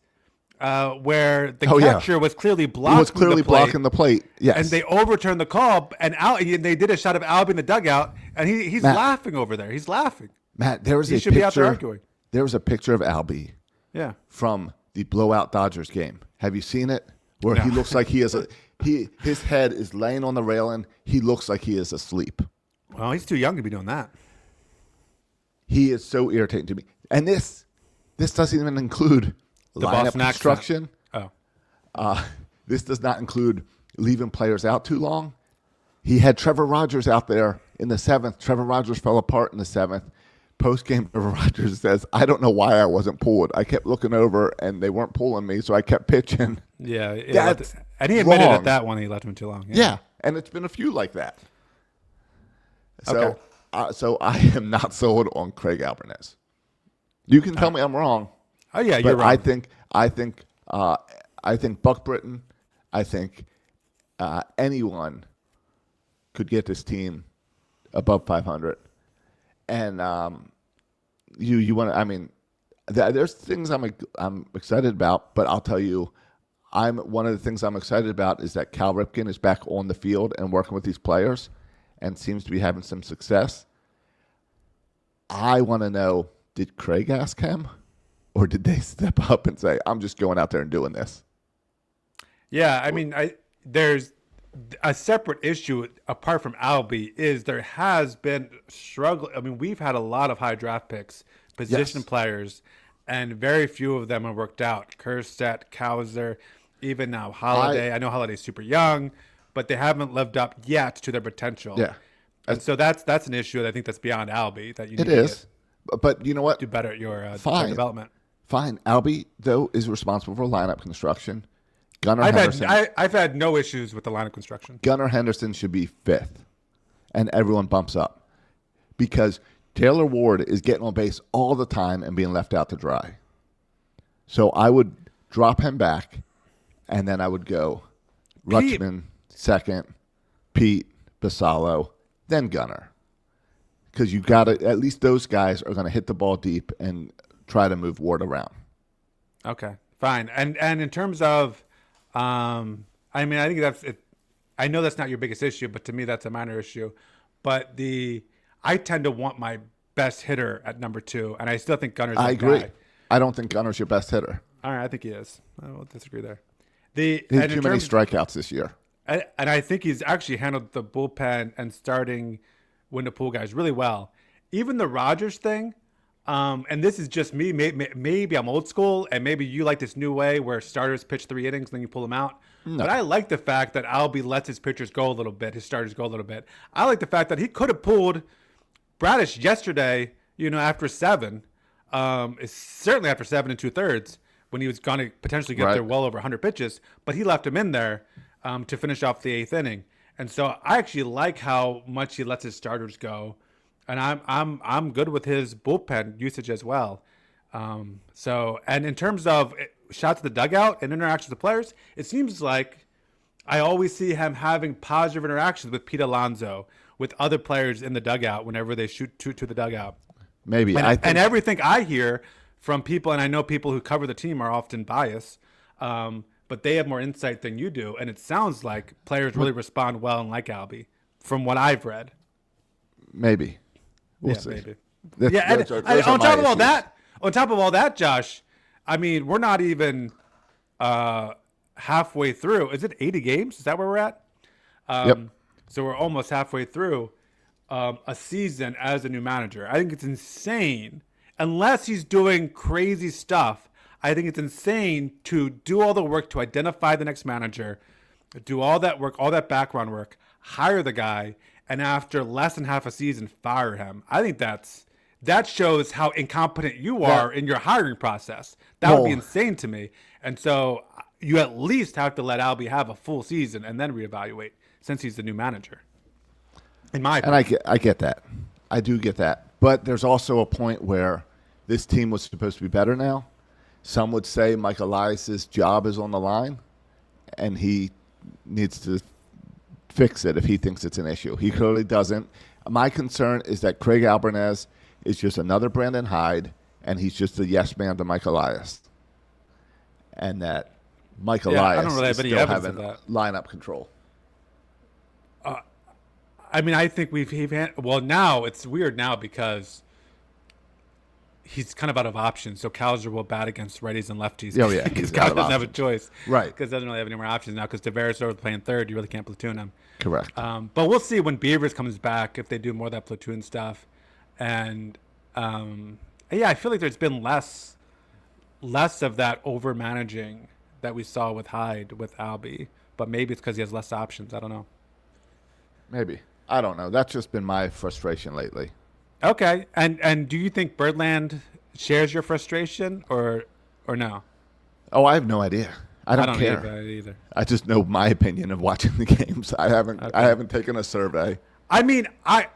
where the catcher was clearly blocking. He was clearly blocking the plate. Yes, and they overturned the call, and they did a shot of Albie in the dugout, and he's laughing over there. He's laughing. Matt, there was he a should picture. Be out there arguing. There was a picture of Albie. Yeah. From the blowout Dodgers game. Have you seen it? Where he looks like he is his head is laying on the railing. He looks like he is asleep. Well, he's too young to be doing that. He is so irritating to me. And this doesn't even include The lineup Boston accent. construction. Oh, This does not include leaving players out too long. He had Trevor Rogers out there in the 7th. Trevor Rogers fell apart in the 7th. Post-game, Trevor Rogers says, I don't know why I wasn't pulled. I kept looking over, and they weren't pulling me, so I kept pitching. yeah. That's and he admitted wrong. at that one he left him too long. Yeah, and it's been a few like that. So, Okay. so I am not sold on Craig Alvarez. You can tell me I'm wrong. Oh yeah, you're But right. I think Buck Britton, I think anyone could get this team above 500. And you want to? I mean, there's things I'm excited about, but I'll tell you, one of the things I'm excited about is that Cal Ripken is back on the field and working with these players, and seems to be having some success. I want to know: did Craig ask him, or did they step up and say, "I'm just going out there and doing this"? Yeah, I mean, there's a separate issue apart from Albie is there has been struggle. I mean, we've had a lot of high draft picks, position Yes. players, and very few of them have worked out. Kerstedt, Kauser, even now Holiday. I know Holiday's super young, but they haven't lived up yet to their potential. Yeah. And so that's an issue that I think that's beyond Albie that you need It to is, but you know what? do better at your Fine. development. Fine. Albie, though, is responsible for lineup construction. Gunnar I've had no issues with the line of construction. Gunnar Henderson should be 5th, and everyone bumps up because Taylor Ward is getting on base all the time and being left out to dry. So I would drop him back, and then I would go Pete. Rutschman 2nd, Pete, Basallo, then Gunnar. Because you got to, at least those guys are going to hit the ball deep and try to move Ward around. Okay, fine. And in terms of, I mean, I think that's it. I know that's not your biggest issue, but to me that's a minor issue. But I tend to want my best hitter at number 2, and I still think Gunner's I that agree. guy. I don't think Gunner's your best hitter. All right, I think he is. I won't disagree there. He had too many strikeouts this year. And I think he's actually handled the bullpen and starting win the pool guys really well. Even the Rogers thing, and this is just me. Maybe I'm old school, and maybe you like this new way where starters pitch 3 innings, then you pull them out. No. But I like the fact that Albie lets his pitchers go a little bit, his starters go a little bit. I like the fact that he could have pulled Bradish yesterday, after 7. Certainly after 7 2/3, when he was going to potentially get Right. there well over 100 pitches, but he left him in there to finish off the 8th inning. And so I actually like how much he lets his starters go, and I'm good with his bullpen usage as well. And in terms of shots to the dugout and interactions with players, it seems like I always see him having positive interactions with Pete Alonso, with other players in the dugout whenever they shoot to the dugout. Maybe. And everything I hear from people, and I know people who cover the team are often biased, but they have more insight than you do. And it sounds like players really respond well and like Albie, from what I've read. Maybe. We'll Yeah, see. maybe. That's- Yeah, and those are on my top of all issues. that, Josh, I mean, we're not even halfway through. Is it 80 games? Is that where we're at? Yep. So we're almost halfway through a season as a new manager. I think it's insane. Unless he's doing crazy stuff, I think it's insane to do all the work to identify the next manager, do all that work, all that background work, hire the guy, and after less than half a season, fire him. I think that shows how incompetent you are in your hiring process. That would be Well- insane to me. And so you at least have to let Albie have a full season and then reevaluate, since he's the new manager. In my And opinion. I get that. I do get that. But there's also a point where this team was supposed to be better now. Some would say Mike Elias's job is on the line, and he needs to fix it if he thinks it's an issue. He clearly doesn't. My concern is that Craig Alvarez is just another Brandon Hyde, and he's just a yes man to Mike Elias. And that Mike I Elias don't really is have any still evidence having of that. lineup control. I mean, I think now it's weird now because he's kind of out of options. So Kauser will bat against righties and lefties. Oh, yeah, Because he's out Kauser of doesn't have a options. choice. Right. Because doesn't really have any more options now because Tavares over playing third. You really can't platoon him. Correct. But we'll see when Beavers comes back if they do more of that platoon stuff. And Yeah, I feel like there's been less of that over managing that we saw with Hyde with Albie, but maybe it's because he has less options. I don't know. Maybe. I don't know. That's just been my frustration lately. Okay, and do you think Birdland shares your frustration or no? Oh, I have no idea. I don't know care. that either. I just know my opinion of watching the games. I haven't taken a survey. I mean, I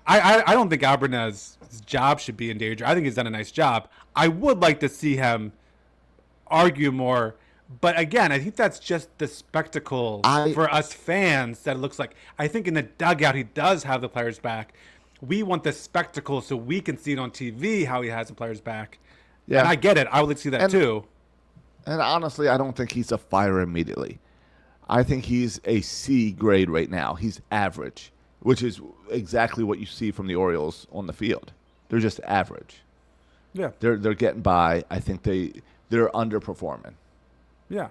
don't think Albernez's job should be in danger. I think he's done a nice job. I would like to see him argue more, but again, I think that's just the spectacle for us fans that it looks like. I think in the dugout he does have the players back. We want the spectacle so we can see it on TV how he has the players back. Yeah, and I get it. I would like to see that too. And honestly, I don't think he's a fire immediately. I think he's a C grade right now. He's average, which is exactly what you see from the Orioles on the field. They're just average. Yeah. They're getting by. I think they're underperforming. Yeah.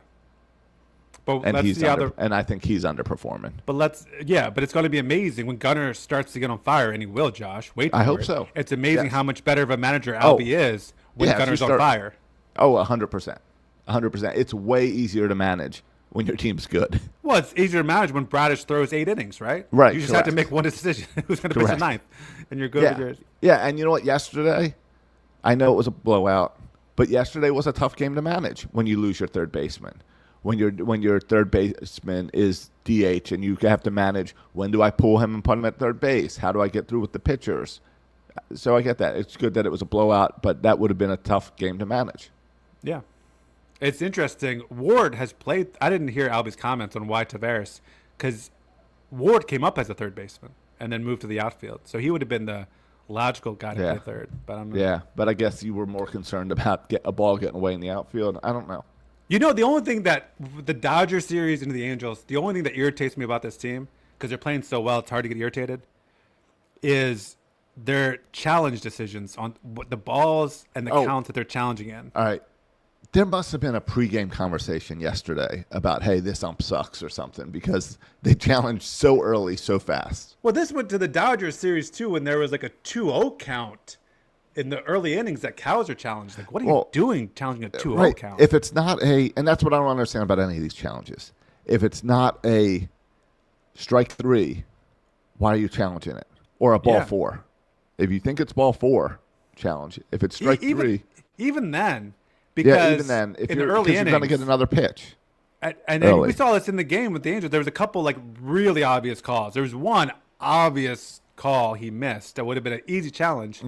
But and let's see and I think he's underperforming. But but it's going to be amazing when Gunnar starts to get on fire, and he will, Josh. Wait for it. I hope so. It's amazing how much better of a manager Albie is when Gunnar's on fire. Oh, 100%. 100%. It's way easier to manage when your team's good. Well, it's easier to manage when Bradish throws 8 innings, right? Right. You just have to make one decision. Who's going to pitch the ninth? And you're good with yours. Yeah, and you know what? Yesterday, I know it was a blowout, but yesterday was a tough game to manage when you lose your third baseman. When your third baseman is DH and you have to manage, when do I pull him and put him at third base? How do I get through with the pitchers? So I get that. It's good that it was a blowout, but that would have been a tough game to manage. Yeah. It's interesting. Ward has played. I didn't hear Albie's comments on why Taveras, because Ward came up as a third baseman and then moved to the outfield. So he would have been the logical guy to play third. But I'm not. Yeah, but I guess you were more concerned about a ball getting away in the outfield. I don't know. You know, the only thing that the Dodgers series into the Angels, the only thing that irritates me about this team, because they're playing so well, it's hard to get irritated, is their challenge decisions on the balls and the counts that they're challenging in. All right. There must have been a pregame conversation yesterday about, hey, this ump sucks or something, because they challenged so early, so fast. Well, this went to the Dodgers series, too, when there was like a 2-0 count in the early innings that cows are challenged. Like, what are you doing challenging a 2-0 count? If it's not and that's what I don't understand about any of these challenges. If it's not a strike 3, why are you challenging it? Or a ball 4? If you think it's ball 4, challenge it. If it's strike 3. Even then. Because even then, if in you're the early innings, you're going to get another pitch. And then we saw this in the game with the Angels. There was a couple like really obvious calls. There was one obvious call he missed that would have been an easy challenge,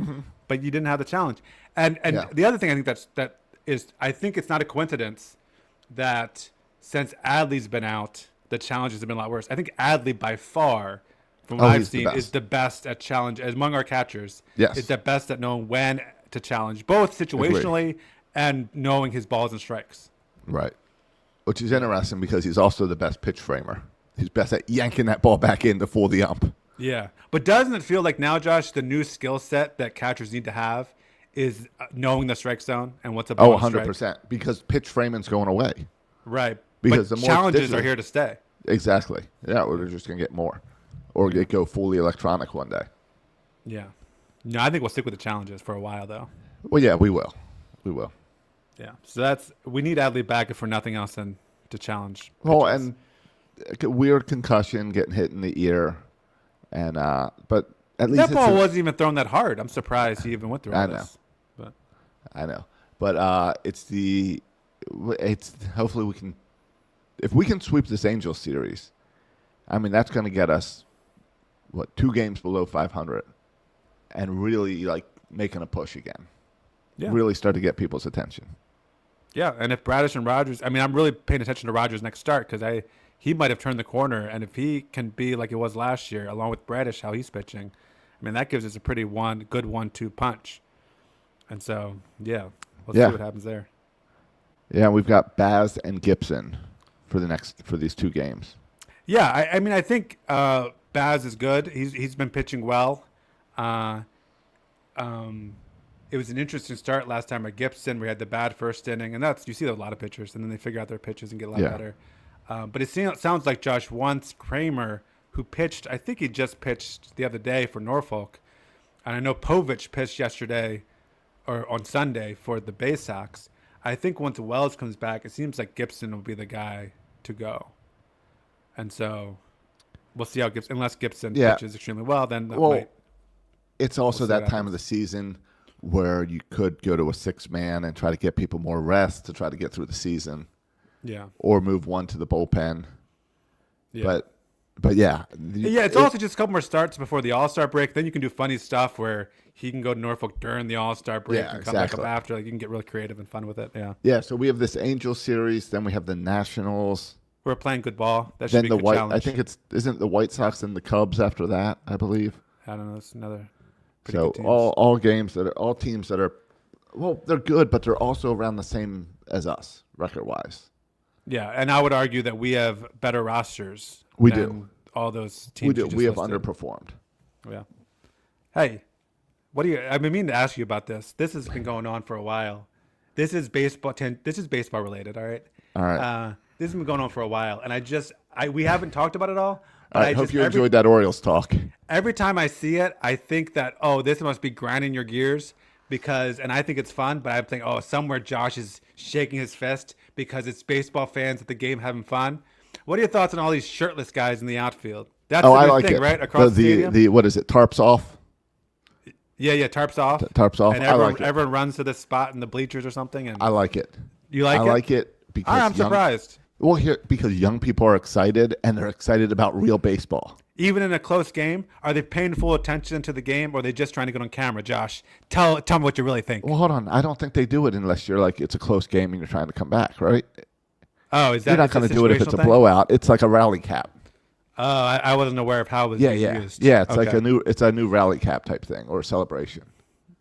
but you didn't have the challenge. And the other thing I think I think it's not a coincidence that since Adley's been out, the challenges have been a lot worse. I think Adley by far, from what I've seen, is the best at challenge among our catchers. Yes, is the best at knowing when to challenge, both situationally and knowing his balls and strikes. Right. Which is interesting because he's also the best pitch framer. He's best at yanking that ball back in to fool the ump. Yeah. But doesn't it feel like now, Josh, the new skill set that catchers need to have is knowing the strike zone and what's a ball 100%. Strike? Because pitch framing's going away. Right. Because but the more challenges are here to stay. Exactly. Yeah, we're just going to get more. Or go fully electronic one day. Yeah. No, I think we'll stick with the challenges for a while, though. Well, yeah, we will. We will. Yeah. So we need Adley back if for nothing else than to challenge pitches. Well, and weird concussion, getting hit in the ear, and but at least that ball wasn't even thrown that hard. I'm surprised he even went through all this. But I know, but it's hopefully we can, if we can sweep this Angels series, I mean that's going to get us 2 games below 500, and really like making a push again. Yeah. Really start to get people's attention. Yeah, and if Bradish and Rogers, I mean, I'm really paying attention to Rogers' next start because he might have turned the corner, and if he can be like it was last year, along with Bradish, how he's pitching, I mean, that gives us a pretty good 1-2 punch. And so, let's see what happens there. Yeah, we've got Baz and Gibson for these 2 games. Yeah, I mean, I think Baz is good. He's been pitching well. It was an interesting start last time at Gibson. We had the bad first inning, and you see a lot of pitchers, and then they figure out their pitches and get a lot better. But it sounds like Josh wants Kramer, who pitched, I think he just pitched the other day for Norfolk. And I know Povich pitched yesterday or on Sunday for the Bay Sox. I think once Wells comes back, it seems like Gibson will be the guy to go. And so we'll see how Gibson, unless Gibson pitches extremely well, then that might. It's also we'll see that what time of the season where you could go to a 6-man and try to get people more rest to try to get through the season. Yeah. Or move one to the bullpen. Yeah. But yeah. It's also just a couple more starts before the All-Star break. Then you can do funny stuff where he can go to Norfolk during the All-Star break and come back up after. Like, you can get really creative and fun with it. Yeah. Yeah, so we have this Angels series, then we have the Nationals. We're playing good ball. That should Then be a good challenge. I think isn't the White Sox and the Cubs after that, I believe. I don't know. It's another pretty So good teams. all teams that are, well, they're good, but they're also around the same as us, record-wise. Yeah, and I would argue that we have better rosters. We than do. All those teams. We do. You just We have listed. underperformed. Yeah. Hey, what do you? I've been meaning to ask you about this. This has been going on for a while. This is baseball. This is baseball related. All right. All right. This has been going on for a while, and we haven't talked about it all. But I hope you enjoyed that Orioles talk. Every time I see it, I think that this must be grinding your gears and I think it's fun. But I'm thinking, somewhere Josh is shaking his fist because it's baseball fans at the game having fun. What are your thoughts on all these shirtless guys in the outfield? That's the I new like thing, it. right? Across the stadium. The what is it? Tarps off. Yeah, tarps off. Tarps off. And I like it. everyone runs to this spot in the bleachers or something. And I like it. you like it? I like it because I'm surprised. Well, because young people are excited and they're excited about real baseball. Even in a close game, are they paying full attention to the game, or are they just trying to get on camera? Josh, tell me what you really think. Well, hold on. I don't think they do it unless you're like it's a close game and you're trying to come back, right? Oh, is that? You're not going to do it if it's a blowout. It's like a rally cap. Oh, I wasn't aware of how it was used. Yeah. It's like a new rally cap type thing or a celebration.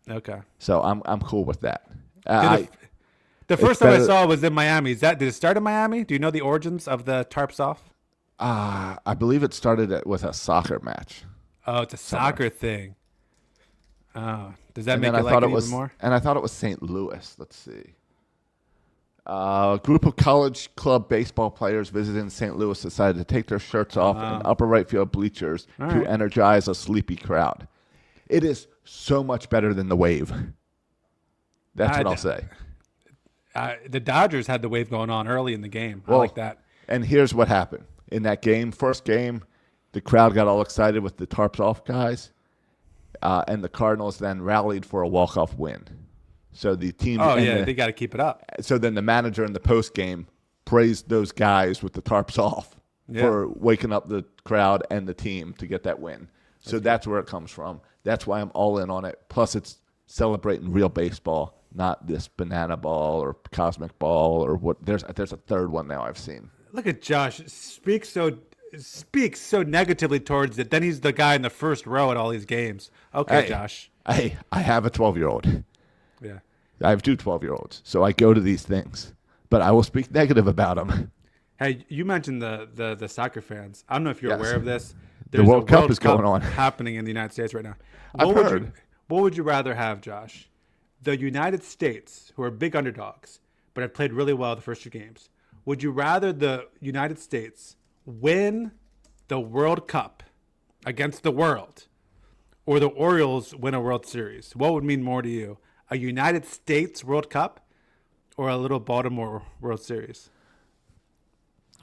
Okay. So I'm cool with that. The first time I saw it was in Miami. Did it start in Miami? Do you know the origins of the tarps off? I believe it started with a soccer match. Oh, it's a soccer thing. Oh, does that make I you like it even more? And I thought it was St. Louis. Let's see. A group of college club baseball players visiting St. Louis decided to take their shirts off in upper right field bleachers to energize a sleepy crowd. It is so much better than the wave. That's what I'll say. The Dodgers had the wave going on early in the game. I like that. And here's what happened. In that game, first game, the crowd got all excited with the tarps off guys, and the Cardinals then rallied for a walk-off win. So the team. They got to keep it up. So then the manager in the post game praised those guys with the tarps off for waking up the crowd and the team to get that win. So that's where it comes from. That's why I'm all in on it. Plus, it's celebrating real baseball, not this banana ball or cosmic ball or what. There's a third one now I've seen. Look at Josh speaks so negatively towards it. Then he's the guy in the first row at all these games. Okay, Josh. I have a 12-year-old. Yeah. I have two 12-year-olds, so I go to these things, but I will speak negative about them. Hey, you mentioned the soccer fans. I don't know if you're aware of this. The World Cup is going on, happening in the United States right now. I've heard. What would you rather have, Josh? The United States, who are big underdogs, but have played really well the first two games. Would you rather the United States win the World Cup against the world, or the Orioles win a World Series? What would mean more to you? A United States World Cup or a little Baltimore World Series?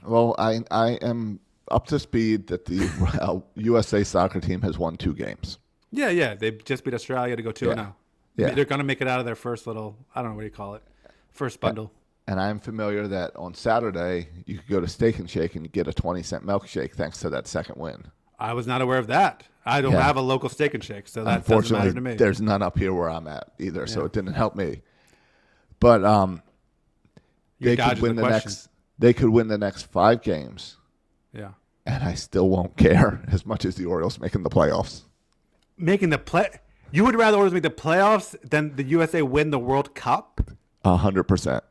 Well, I am up to speed that the USA soccer team has won 2 games. Yeah. They just beat Australia to go 2-0. Yeah. They're going to make it out of their first little, I don't know what you call it, first bundle. And I'm familiar that on Saturday, you could go to Steak and Shake and get a 20-cent milkshake thanks to that second win. I was not aware of that. I don't have a local Steak and Shake, so that doesn't matter to me. There's none up here where I'm at either, so it didn't help me. But they could win They could win the next 5 games. Yeah. And I still won't care as much as the Orioles making the playoffs. You would rather Orioles make the playoffs than the USA win the World Cup? 100%.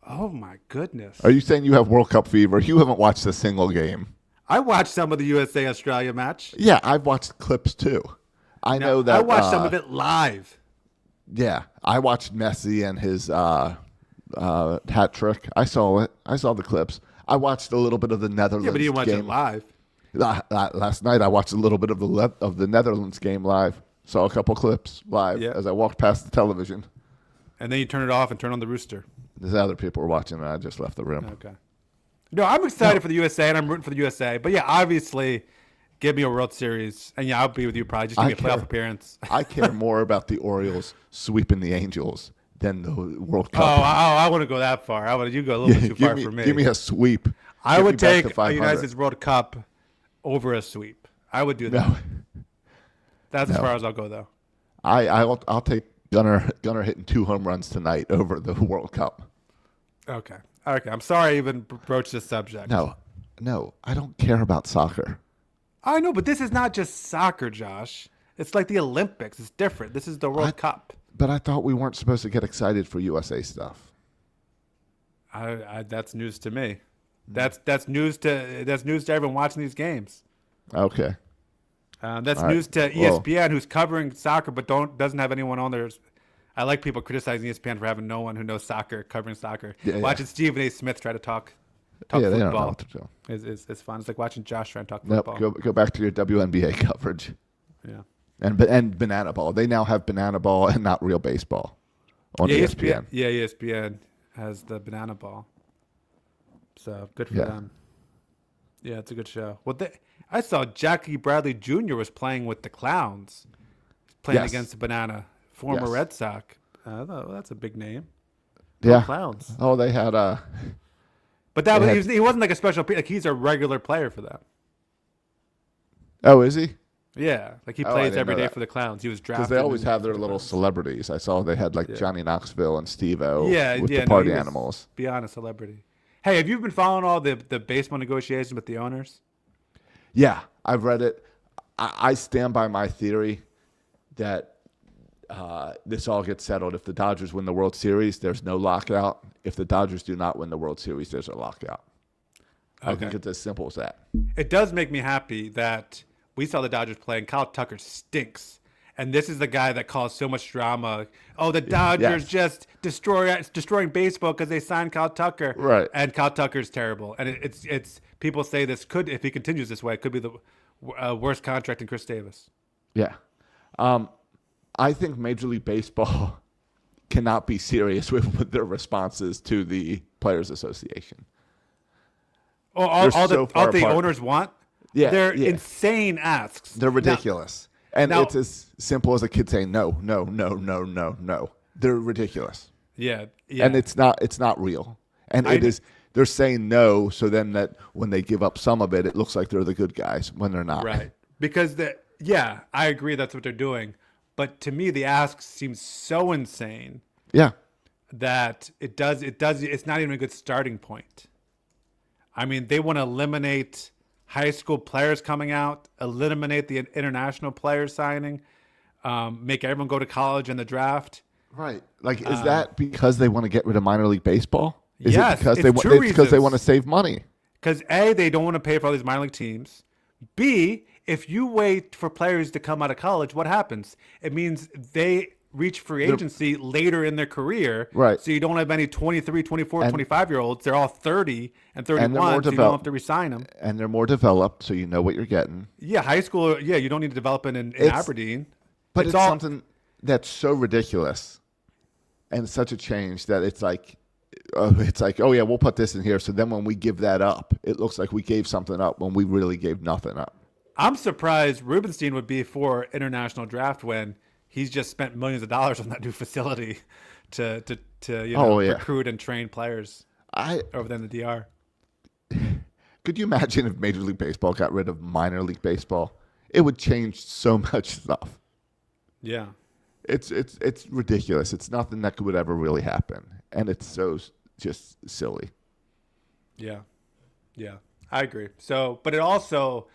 Oh my goodness! Are you saying you have World Cup fever? You haven't watched a single game. I watched some of the USA Australia match. Yeah, I've watched clips too. I know that I watched some of it live. Yeah, I watched Messi and his hat trick. I saw it. I saw the clips. I watched a little bit of the Netherlands. Yeah, but you watched game. it live. Last night I watched a little bit of the Netherlands game live. Saw a couple clips live as I walked past the television. And then you turn it off and turn on the rooster. There's other people were watching, and I just left the room. Okay. No, I'm excited for the USA, and I'm rooting for the USA. But, yeah, obviously, give me a World Series. And, yeah, I'll be with you probably. Just give me a playoff appearance. I care more about the Orioles sweeping the Angels than the World Oh, Cup. I want to go that far. You go a little bit too far for me. Give me a sweep. I Get would me back take to a 500. United States World Cup over a sweep. I would do that. No, That's as far as I'll go, though. I'll take Gunnar hitting 2 home runs tonight over the World Cup. Okay. I'm sorry I even broached this subject. No, I don't care about soccer. I know, but this is not just soccer, Josh. It's like the Olympics. It's different. This is the World Cup. But I thought we weren't supposed to get excited for USA stuff. That's news to me. That's news to everyone watching these games. Okay. That's All right. news to Well- ESPN, who's covering soccer but doesn't have anyone on there. I like people criticizing ESPN for having no one who knows soccer covering soccer. Yeah, Watching Stephen A. Smith try to talk Yeah, they don't know football what to do. is fun. It's like watching Josh try and talk Nope. football. Go back to your WNBA coverage Yeah. and banana ball. They now have banana ball and not real baseball on E ESPN. Yeah, ESPN has the banana ball. So good for Yeah. them. Yeah, it's a good show. Well, I saw Jackie Bradley Jr. was playing with the Clowns, playing Yes. against the Banana, former Yes. Red Sox. Well, that's a big name. Yeah. Clowns. Oh, they had But They he wasn't like a special. Like he's a regular player for them. Oh, is he? Yeah, like he Oh, I plays didn't every know day that. for the Clowns. He was drafted. Because they always in- have their for the little Clowns. celebrities. I saw they had like Yeah. Johnny Knoxville and Steve-O Yeah, with yeah, the no, party he was animals. Beyond a celebrity. Hey, have you been following all the baseball negotiations with the owners? Yeah, I've read it. I stand by my theory that this all gets settled. If the Dodgers win the World Series, there's no lockout. If the Dodgers do not win the World Series, there's a lockout. I Okay. think it's as simple as that. It does make me happy that we saw the Dodgers play, and Kyle Tucker stinks. And this is the guy that caused so much drama. Oh, the Dodgers just destroying baseball because they signed Kyle Tucker. Right. And Kyle Tucker's terrible. And it's people say this could, if he continues this way, it could be the worst contract in Chris Davis. Yeah. I think Major League Baseball cannot be serious with their responses to the Players Association. Oh, all so far the apart. owners want? Yeah, They're yeah. insane asks. They're ridiculous. And now- it's as simple as a kid saying no, no, no, no, no, no. They're ridiculous. Yeah. And it's not real. And they're saying no, so then that when they give up some of it, it looks like they're the good guys when they're not. Right. Because I agree that's what they're doing. But to me, the ask seems so insane Yeah. that it's not even a good starting point. I mean, they want to eliminate high school players coming out, eliminate the international players signing, make everyone go to college in the draft. Right. Like, is that because they want to get rid of minor league baseball? Is Yes, it because it's two because they reasons. want to save money? Because A, they don't want to pay for all these minor league teams. B, if you wait for players to come out of college, what happens? It means they reach free agency later in their career. Right. So you don't have any 23, 24, And- 25-year-olds. They're all 30 and 31, more so you don't developed. have to resign them. And they're more developed, so you know what you're getting. Yeah, high school, you don't need to develop in It's- Aberdeen. But it's all, something that's so ridiculous and such a change that it's like, oh yeah, we'll put this in here. So then when we give that up, it looks like we gave something up when we really gave nothing up. I'm surprised Rubenstein would be for international draft when he's just spent millions of dollars on that new facility to recruit and train players over there in the DR. Could you imagine if Major League Baseball got rid of minor league baseball? It would change so much stuff. Yeah. It's ridiculous. It's nothing that would ever really happen, and it's so just silly. Yeah. Yeah. I agree. So, but it also,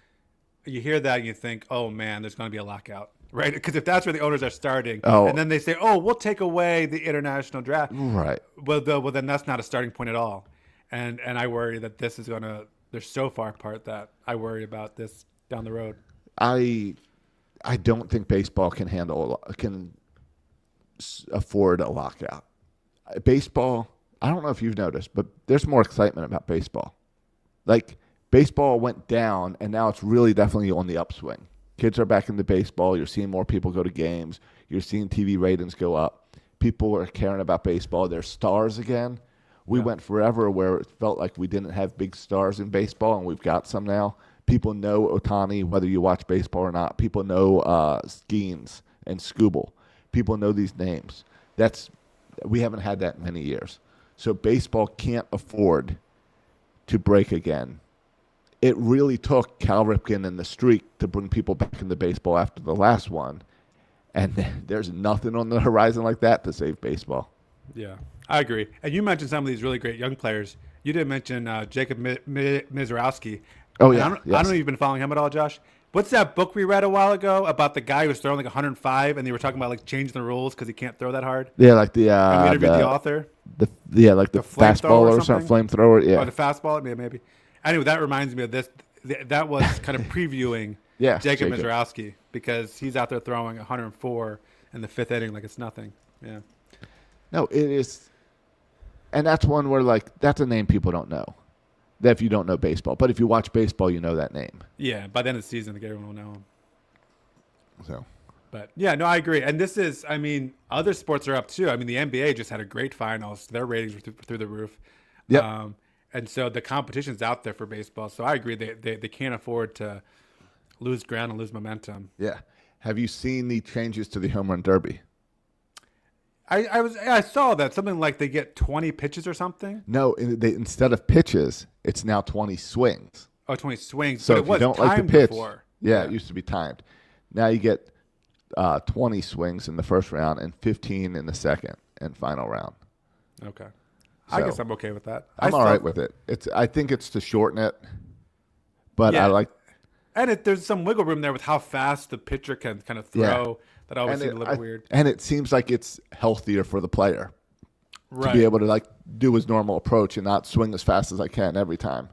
you hear that and you think, oh man, there's going to be a lockout, right? Because if that's where the owners are starting, and then they say, oh, we'll take away the international draft. Right. Well, then that's not a starting point at all. And I worry that this is going to, they're so far apart that I worry about this down the road. I don't think baseball can afford a lockout. Baseball, I don't know if you've noticed, but there's more excitement about baseball. Like, baseball went down, and now it's really definitely on the upswing. Kids are back into baseball. You're seeing more people go to games. You're seeing TV ratings go up. People are caring about baseball. They're stars again. We went forever where it felt like we didn't have big stars in baseball, and we've got some now. People know Otani, whether you watch baseball or not. People know Skeens and Scooble. People know these names. We haven't had that in many years. So baseball can't afford to break again. It really took Cal Ripken and the streak to bring people back into baseball after the last one. And there's nothing on the horizon like that to save baseball. Yeah, I agree. And you mentioned some of these really great young players. You didn't mention Jacob Mizorowski. Oh, And yeah. I don't know if you've been following him at all, Josh. What's that book we read a while ago about the guy who was throwing like 105 and they were talking about like changing the rules because he can't throw that hard? Yeah, like the And we interviewed the author. the flamethrower fastball or or something, flamethrower. Yeah, Or the fastball, maybe. Anyway, that reminds me of this. That was kind of previewing Yeah, Jacob Jacob. Mizorowski because he's out there throwing 104 in the fifth inning like it's nothing. Yeah. no, it is, and that's one where like that's a name people don't know. That if you don't know baseball, but if you watch baseball, you know that name. Yeah, by the end of the season, I think everyone will know him. So But yeah, no, I agree. And this is, I mean, other sports are up too. I mean, the NBA just had a great finals. Their ratings were through the roof. Yep. And so the competition's out there for baseball. So I agree. They can't afford to lose ground and lose momentum. yeah, have you seen the changes to the home run derby? I saw that something like they get 20 pitches or something. No, instead of pitches, it's now 20 swings. Oh, 20 swings. So but if it you was don't like the timed pitch, before. yeah, it used to be timed. Now you get 20 swings in the first round and 15 in the second and final round. Okay. I So, guess I'm okay with that. I'm all right with it. I think it's to shorten it, but Yeah. I like. And there's some wiggle room there with how fast the pitcher can kind of throw. Yeah. That always And seemed a little weird. And it seems like it's healthier for the player Right. to be able to like do his normal approach and not swing as fast as I can every time.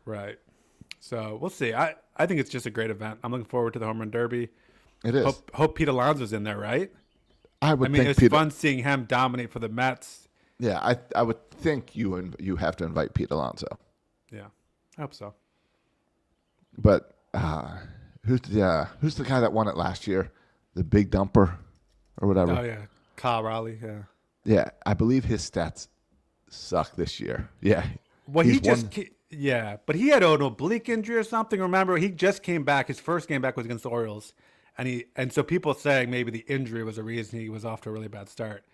Right. So we'll see. I think it's just a great event. I'm looking forward to the home run derby. It is. Hope Pete Alonso's in there, right? I would I mean, think it's Pete. fun seeing him dominate for the Mets. Yeah, I would think you have to invite Pete Alonso, Yeah, I hope so. but who's the guy that won it last year? The big dumper or whatever. Oh yeah, Kyle Raleigh. Yeah. Yeah, I believe his stats suck this year. Yeah. Well, He's he just won- yeah, but he had an oblique injury or something. Remember, he just came back. His first game back was against the Orioles, and so people saying maybe the injury was a reason he was off to a really bad start.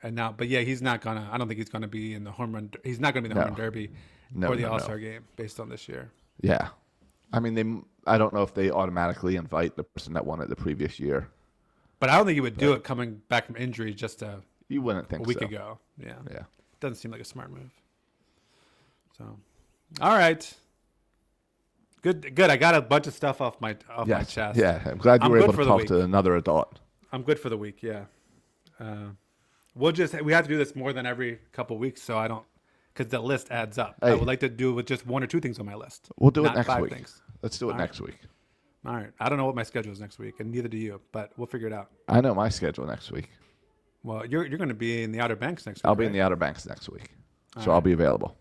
And now, but yeah, he's not gonna. I don't think he's gonna be in the home run. He's not gonna be in the home run derby or the All-Star game based on this year. Yeah. I mean, I don't know if they automatically invite the person that won it the previous year. But I don't think he would do it coming back from injury just a You wouldn't think week so. ago. Yeah. Yeah. Doesn't seem like a smart move. So, all right. Good. I got a bunch of stuff off my Yes. chest. Yeah. I'm glad you I'm were good able for to the talk week. to another adult. I'm good for the week. Yeah. We have to do this more than every couple weeks, so I don't, because the list adds up. I Hey. would like to do it with just one or two things on my list. We'll do it not next 5 week. things. Let's do it All next week. All right. I don't know what my schedule is next week, and neither do you, but we'll figure it out. I know my schedule next week. Well, you're going to be in the Outer Banks next week. I'll be in right? the Outer Banks next week. So I'll be available.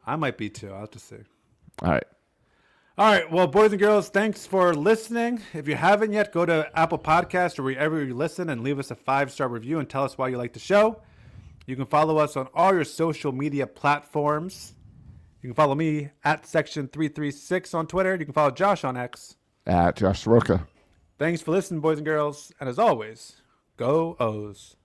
I might be too. I'll have to see. All right. All right. Well, boys and girls, thanks for listening. If you haven't yet, go to Apple Podcast or wherever you listen and leave us a 5-star review and tell us why you like the show. You can follow us on all your social media platforms. You can follow me at Section336 on Twitter. You can follow Josh on X. At Josh Soroka. Thanks for listening, boys and girls. And as always, go O's.